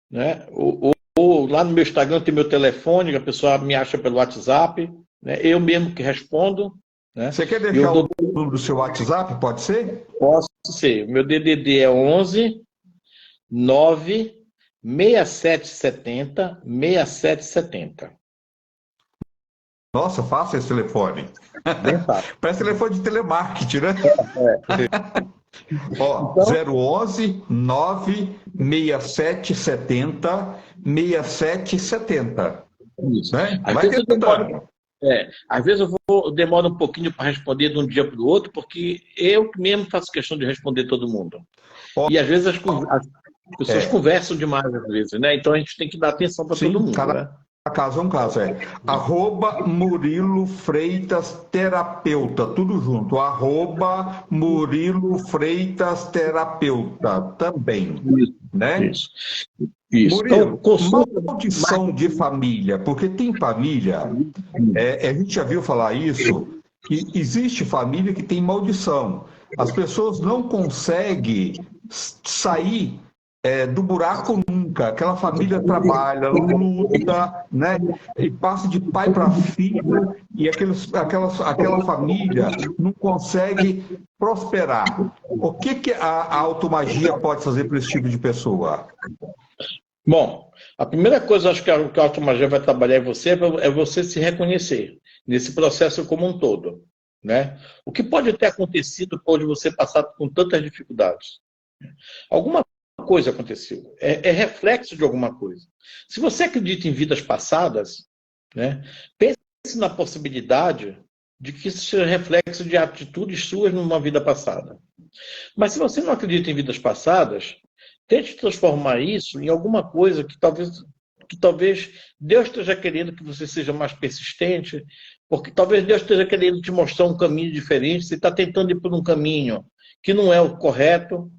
S4: né? Ou lá no meu Instagram tem meu telefone, a pessoa me acha pelo WhatsApp, né? Eu mesmo que respondo. Né?
S3: Você quer deixar o número do seu WhatsApp, pode ser?
S4: Posso ser. Meu DDD é 11 9 6770 6770.
S3: Nossa, fácil esse telefone.
S4: Bem fácil.
S3: Parece telefone de telemarketing, né? Ó, 011 96770 6770.
S4: Isso.
S3: Né?
S4: Às vezes eu demoro um pouquinho para responder de um dia para o outro, porque eu mesmo faço questão de responder todo mundo. E às vezes as pessoas conversam demais, às vezes, né? Então a gente tem que dar atenção para todo mundo. Né?
S3: Caso é um caso, @Murilo Freitas Terapeuta, tudo junto, @Murilo Freitas Terapeuta também, né?
S4: Isso.
S3: Murilo, então, maldição de família, porque tem família, a gente já viu falar isso, que existe família que tem maldição. As pessoas não conseguem sair do buraco nunca. Aquela família trabalha, luta, né? E passa de pai para filho, e aquela família não consegue prosperar. O que a automagia pode fazer para esse tipo de pessoa?
S4: Bom, a primeira coisa acho que a automagia vai trabalhar em você é você se reconhecer nesse processo como um todo, né? O que pode ter acontecido pode você passar com tantas dificuldades? Alguma coisa aconteceu, é reflexo de alguma coisa. Se você acredita em vidas passadas, né, pense na possibilidade de que isso seja reflexo de atitudes suas numa vida passada. Mas se você não acredita em vidas passadas, tente transformar isso em alguma coisa que talvez Deus esteja querendo que você seja mais persistente, porque talvez Deus esteja querendo te mostrar um caminho diferente, você está tentando ir por um caminho que não é o correto,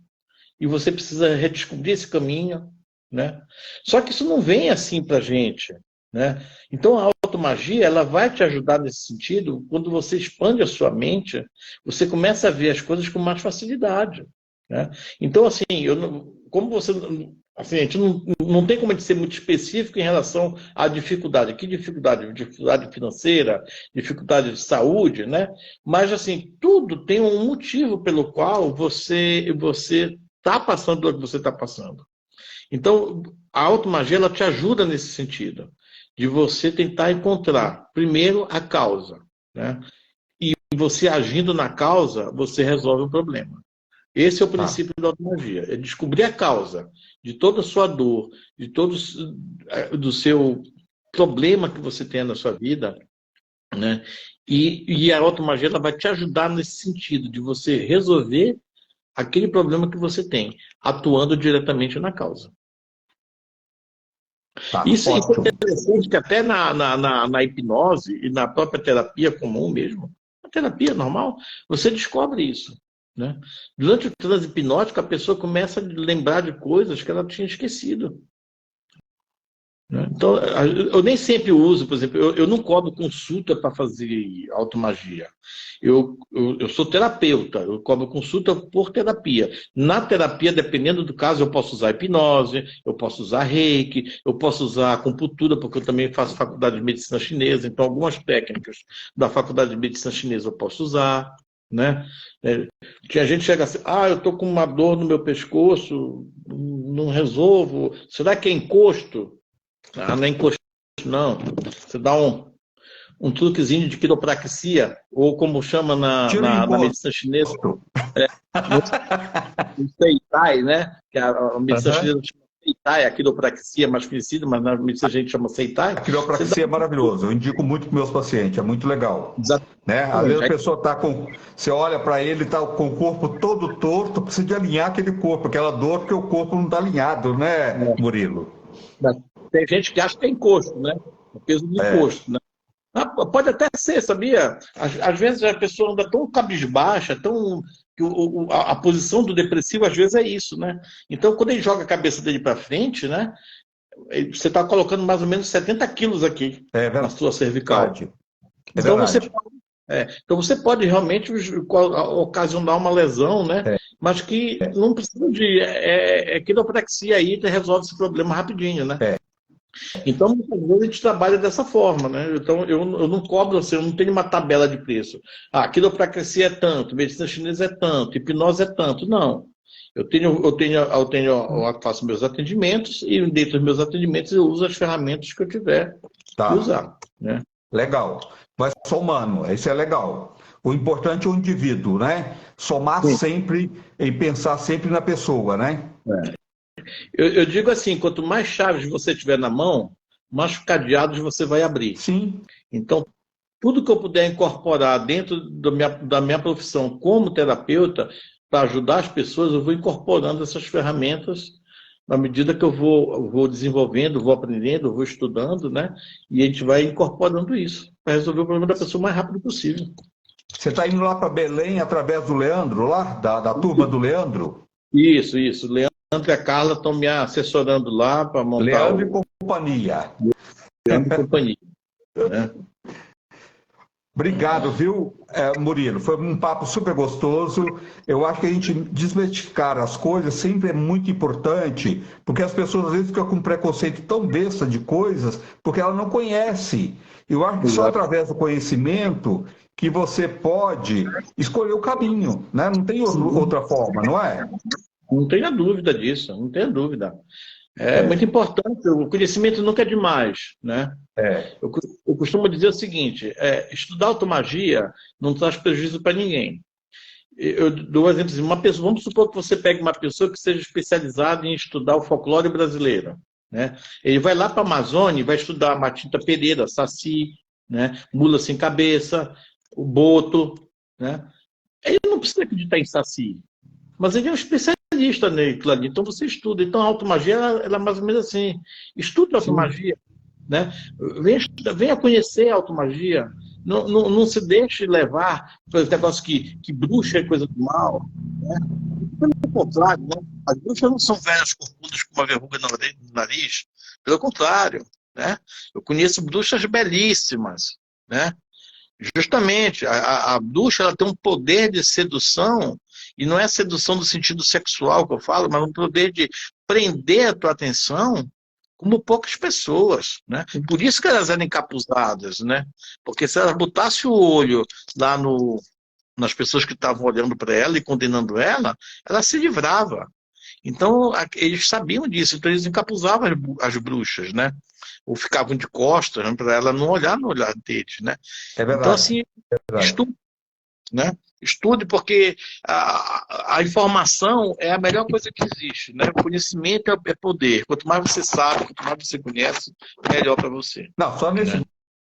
S4: e você precisa redescobrir esse caminho, né? Só que isso não vem assim para a gente, né? Então a automagia, ela vai te ajudar nesse sentido. Quando você expande a sua mente, você começa a ver as coisas com mais facilidade, né? Então, assim, como você... Assim, a gente não tem como a gente ser muito específico em relação à dificuldade. Que dificuldade? Dificuldade financeira, dificuldade de saúde, né? Mas, assim, tudo tem um motivo pelo qual você está passando pelo que você está passando. Então, a automagia, ela te ajuda nesse sentido, de você tentar encontrar, primeiro, a causa, né? E você agindo na causa, você resolve o problema. Esse é o princípio da automagia, é descobrir a causa de toda a sua dor, de todo do seu problema que você tem na sua vida, né? E a automagia, ela vai te ajudar nesse sentido, de você resolver aquele problema que você tem, atuando diretamente na causa. Isso é interessante, que até na hipnose e na própria terapia comum mesmo, a terapia normal, você descobre isso, né? Durante o transe hipnótico, a pessoa começa a lembrar de coisas que ela tinha esquecido. Então, eu nem sempre uso, por exemplo, eu não cobro consulta para fazer automagia. Eu sou terapeuta, eu cobro consulta por terapia. Na terapia, dependendo do caso, eu posso usar hipnose, eu posso usar reiki, eu posso usar acupuntura, porque eu também faço faculdade de medicina chinesa, então algumas técnicas da faculdade de medicina chinesa eu posso usar, né? Tinha gente que chega assim, eu estou com uma dor no meu pescoço, não resolvo, será que é encosto? Não é encosto, não. Você dá um truquezinho de quiropraxia, ou como chama na medicina chinesa, no Seitai, né? Que a medicina chinesa chama Seitai, a quiropraxia mais conhecida, mas na medicina a gente chama Seitai.
S3: A quiropraxia é maravilhoso, eu indico muito para meus pacientes, é muito legal. Né? Às vezes a pessoa está com... Você olha para ele, está com o corpo todo torto, precisa de alinhar aquele corpo, aquela dor, porque o corpo não está alinhado, né, Murilo?
S4: Tem gente que acha que é encosto, né? O peso do encosto, né? Pode até ser, sabia? Às vezes a pessoa anda tão cabisbaixa, a posição do depressivo às vezes é isso, né? Então, quando ele joga a cabeça dele para frente, né? Você está colocando mais ou menos 70 quilos aqui na sua cervical. Então você pode realmente ocasionar uma lesão, né? Mas que não precisa de quiropraxia aí que resolve esse problema rapidinho, né? Então, muitas vezes a gente trabalha dessa forma, né? Então, eu não cobro assim, eu não tenho uma tabela de preço. Quiropraxia é tanto, medicina chinesa é tanto, hipnose é tanto. Não. Eu faço meus atendimentos e dentro dos meus atendimentos eu uso as ferramentas que eu tiver que usar, né?
S3: Legal. Vai somando, isso é legal. O importante é o indivíduo, né? Somar sempre e pensar sempre na pessoa, né?
S4: Eu digo assim, quanto mais chaves você tiver na mão, mais cadeados você vai abrir.
S3: Sim.
S4: Então, tudo que eu puder incorporar dentro da minha profissão como terapeuta, para ajudar as pessoas, eu vou incorporando essas ferramentas na medida que eu vou desenvolvendo, vou aprendendo, vou estudando, né? E a gente vai incorporando isso para resolver o problema da pessoa o mais rápido possível.
S3: Você está indo lá para Belém através do Leandro, lá? Da turma do Leandro?
S4: Isso. Leandro e a Carla estão me assessorando lá para montar...
S3: Leandro e companhia.
S4: Leandro e companhia. Né?
S3: Obrigado, viu, Murilo? Foi um papo super gostoso. Eu acho que a gente desmistificar as coisas sempre é muito importante, porque as pessoas às vezes ficam com um preconceito tão besta de coisas, porque ela não conhece. Eu acho que só através do conhecimento que você pode escolher o caminho, né? Não tem outra forma, não é?
S4: Não tenha dúvida disso, não tenha dúvida. É muito importante, o conhecimento nunca é demais, né? Eu costumo dizer o seguinte, estudar automagia não traz prejuízo para ninguém. Eu dou um exemplo assim, uma pessoa, vamos supor que você pegue uma pessoa que seja especializada em estudar o folclore brasileiro, né? Ele vai lá para a Amazônia e vai estudar Matinta Pereira, Saci, né? Mula Sem Cabeça, o Boto, né? Ele não precisa acreditar em Saci, mas ele é um especialista naquilo ali, então você estuda. Então a automagia, ela é mais ou menos assim, estude a automagia, né? Venha conhecer a automagia, não se deixe levar por esse negócio que bruxa é coisa do mal, né? Pelo contrário, né? As bruxas não são velhas corcundas com uma verruga no nariz, pelo contrário, né? Eu conheço bruxas belíssimas, né? Justamente, a bruxa ela tem um poder de sedução, e não é sedução no sentido sexual que eu falo, mas um poder de prender a tua atenção como poucas pessoas, né? Por isso que elas eram encapuzadas, né? Porque se elas botassem o olho lá nas pessoas que estavam olhando para ela e condenando ela se livrava. Então, eles sabiam disso, então eles encapuzavam as bruxas, né? Ou ficavam de costas, né, para ela não olhar no olhar deles, né?
S3: É verdade.
S4: Então, assim, estude, né? Estude, porque a informação é a melhor coisa que existe, né? O conhecimento é poder. Quanto mais você sabe, quanto mais você conhece, melhor para você.
S3: Não, só nesse
S4: Né?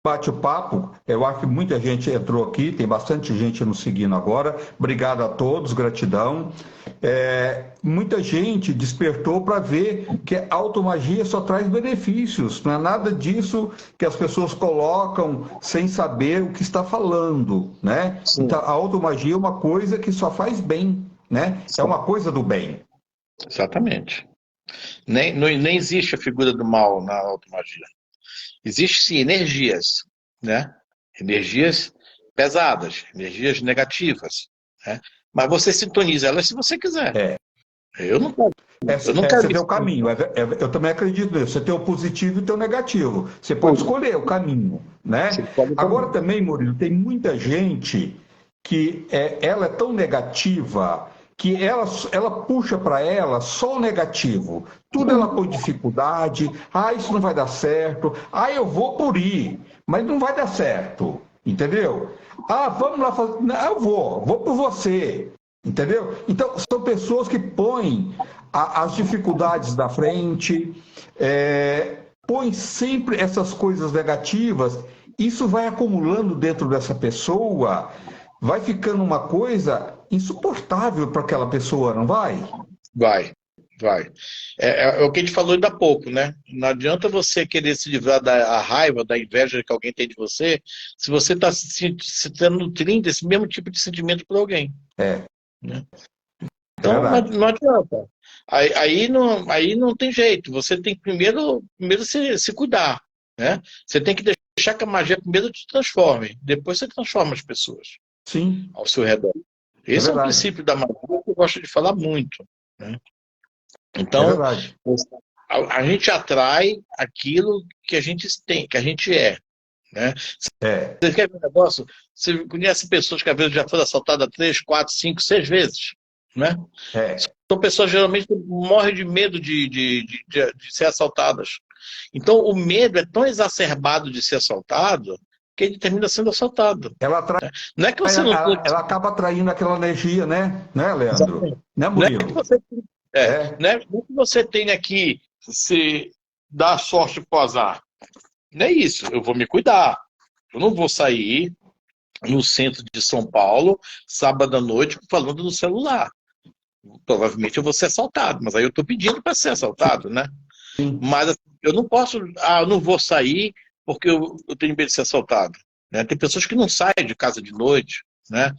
S3: bate-papo, eu acho que muita gente entrou aqui, tem bastante gente nos seguindo agora. Obrigado a todos, gratidão. Muita gente despertou para ver que a automagia só traz benefícios, não é nada disso que as pessoas colocam sem saber o que está falando, né? Então, a automagia é uma coisa que só faz bem, né? É uma coisa do bem.
S4: Exatamente. Nem existe a figura do mal na automagia. Existem sim energias, né? Energias pesadas, energias negativas, né? Mas você sintoniza elas se você quiser. Eu não quero.
S3: Você tem o caminho, eu também acredito nisso. Você tem o positivo e tem o negativo. Você pode escolher o caminho, né? Agora também, Murilo, tem muita gente que ela é tão negativa que ela puxa para ela só o negativo. Tudo ela põe dificuldade. Isso não vai dar certo. Eu vou por ir, mas não vai dar certo. Entendeu? Vamos lá fazer. Não, eu vou por você. Entendeu? Então, são pessoas que põem as dificuldades da frente, põem sempre essas coisas negativas. Isso vai acumulando dentro dessa pessoa, vai ficando uma coisa insuportável para aquela pessoa, não vai?
S4: Vai. É o que a gente falou ainda há pouco, né? Não adianta você querer se livrar da raiva, da inveja que alguém tem de você, se você está se nutrindo desse mesmo tipo de sentimento por alguém. Né? Então, não adianta. Aí não tem jeito. Você tem que primeiro se cuidar. Né? Você tem que deixar que a magia primeiro te transforme. Depois você transforma as pessoas.
S3: Sim.
S4: Ao seu redor. Esse é o princípio da magia que eu gosto de falar muito. Né? Então, a gente atrai aquilo que a gente tem, que a gente é. Né? Você quer ver um negócio? Você conhece pessoas que às vezes já foram assaltadas 3, 4, 5, 6 vezes. Né? São pessoas que geralmente morrem de medo de ser assaltadas. Então, o medo é tão exacerbado de ser assaltado que ele termina sendo assaltado.
S3: Ela atrai,
S4: não é que você
S3: ela acaba atraindo aquela energia, né, Leandro?
S4: Exatamente.
S3: Né, Murilo?
S4: Não é que você tenha que se dar sorte pro azar. Não é isso. Eu vou me cuidar. Eu não vou sair no centro de São Paulo, sábado à noite, falando no celular. Provavelmente eu vou ser assaltado, mas aí eu estou pedindo para ser assaltado, né?
S3: Sim.
S4: Mas eu não posso, eu não vou sair porque eu tenho medo de ser assaltado. Né? Tem pessoas que não saem de casa de noite, né?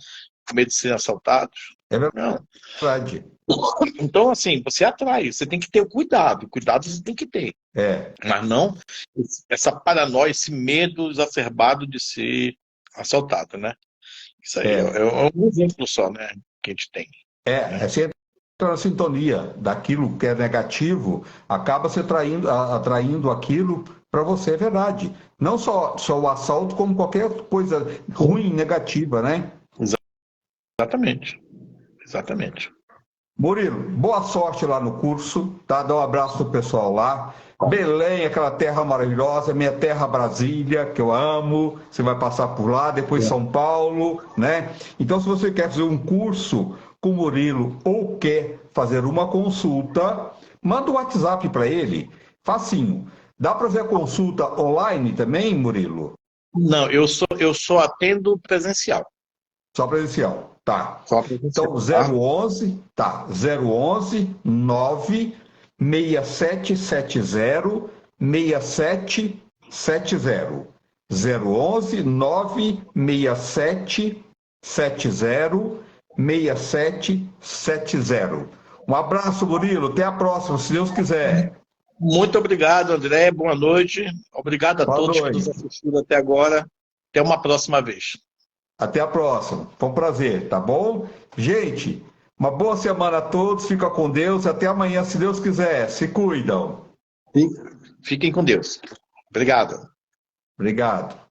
S4: Com medo de ser assaltados.
S3: É verdade.
S4: Então, assim, você atrai, você tem que ter o cuidado. Cuidado você tem que ter. Mas não essa paranoia, esse medo exacerbado de ser
S2: assaltado, né? Isso aí
S3: É,
S2: é um exemplo só, né? Que a gente tem.
S3: você entra na sintonia daquilo que é negativo, acaba se atraindo aquilo para você, é verdade. Não só o assalto, como qualquer coisa ruim, negativa, né?
S2: Exatamente. Exatamente.
S3: Murilo, boa sorte lá no curso, tá? Dá um abraço pro pessoal lá. Belém, aquela terra maravilhosa, minha terra Brasília, que eu amo. Você vai passar por lá, depois São Paulo, né? Então, se você quer fazer um curso com o Murilo ou quer fazer uma consulta, manda um WhatsApp para ele, facinho. Dá para fazer a consulta online também, Murilo?
S2: Não, eu só atendo presencial.
S3: Só presencial, tá.
S2: Só
S3: Então,
S2: presencial, tá?
S3: 011, tá, 011 9 6770 6770. 011 9 6770 6770. Um abraço, Murilo. Até a próxima, se Deus quiser.
S2: Muito obrigado, André. Boa noite. Obrigado a
S3: Boa
S2: todos que nos
S3: noite.
S2: assistiram até agora. Até uma próxima vez.
S3: Até a próxima. Foi um prazer, tá bom? Gente, uma boa semana a todos. Fica com Deus. Até amanhã, se Deus quiser. Se cuidam.
S2: Fiquem com Deus. Obrigado.
S3: Obrigado.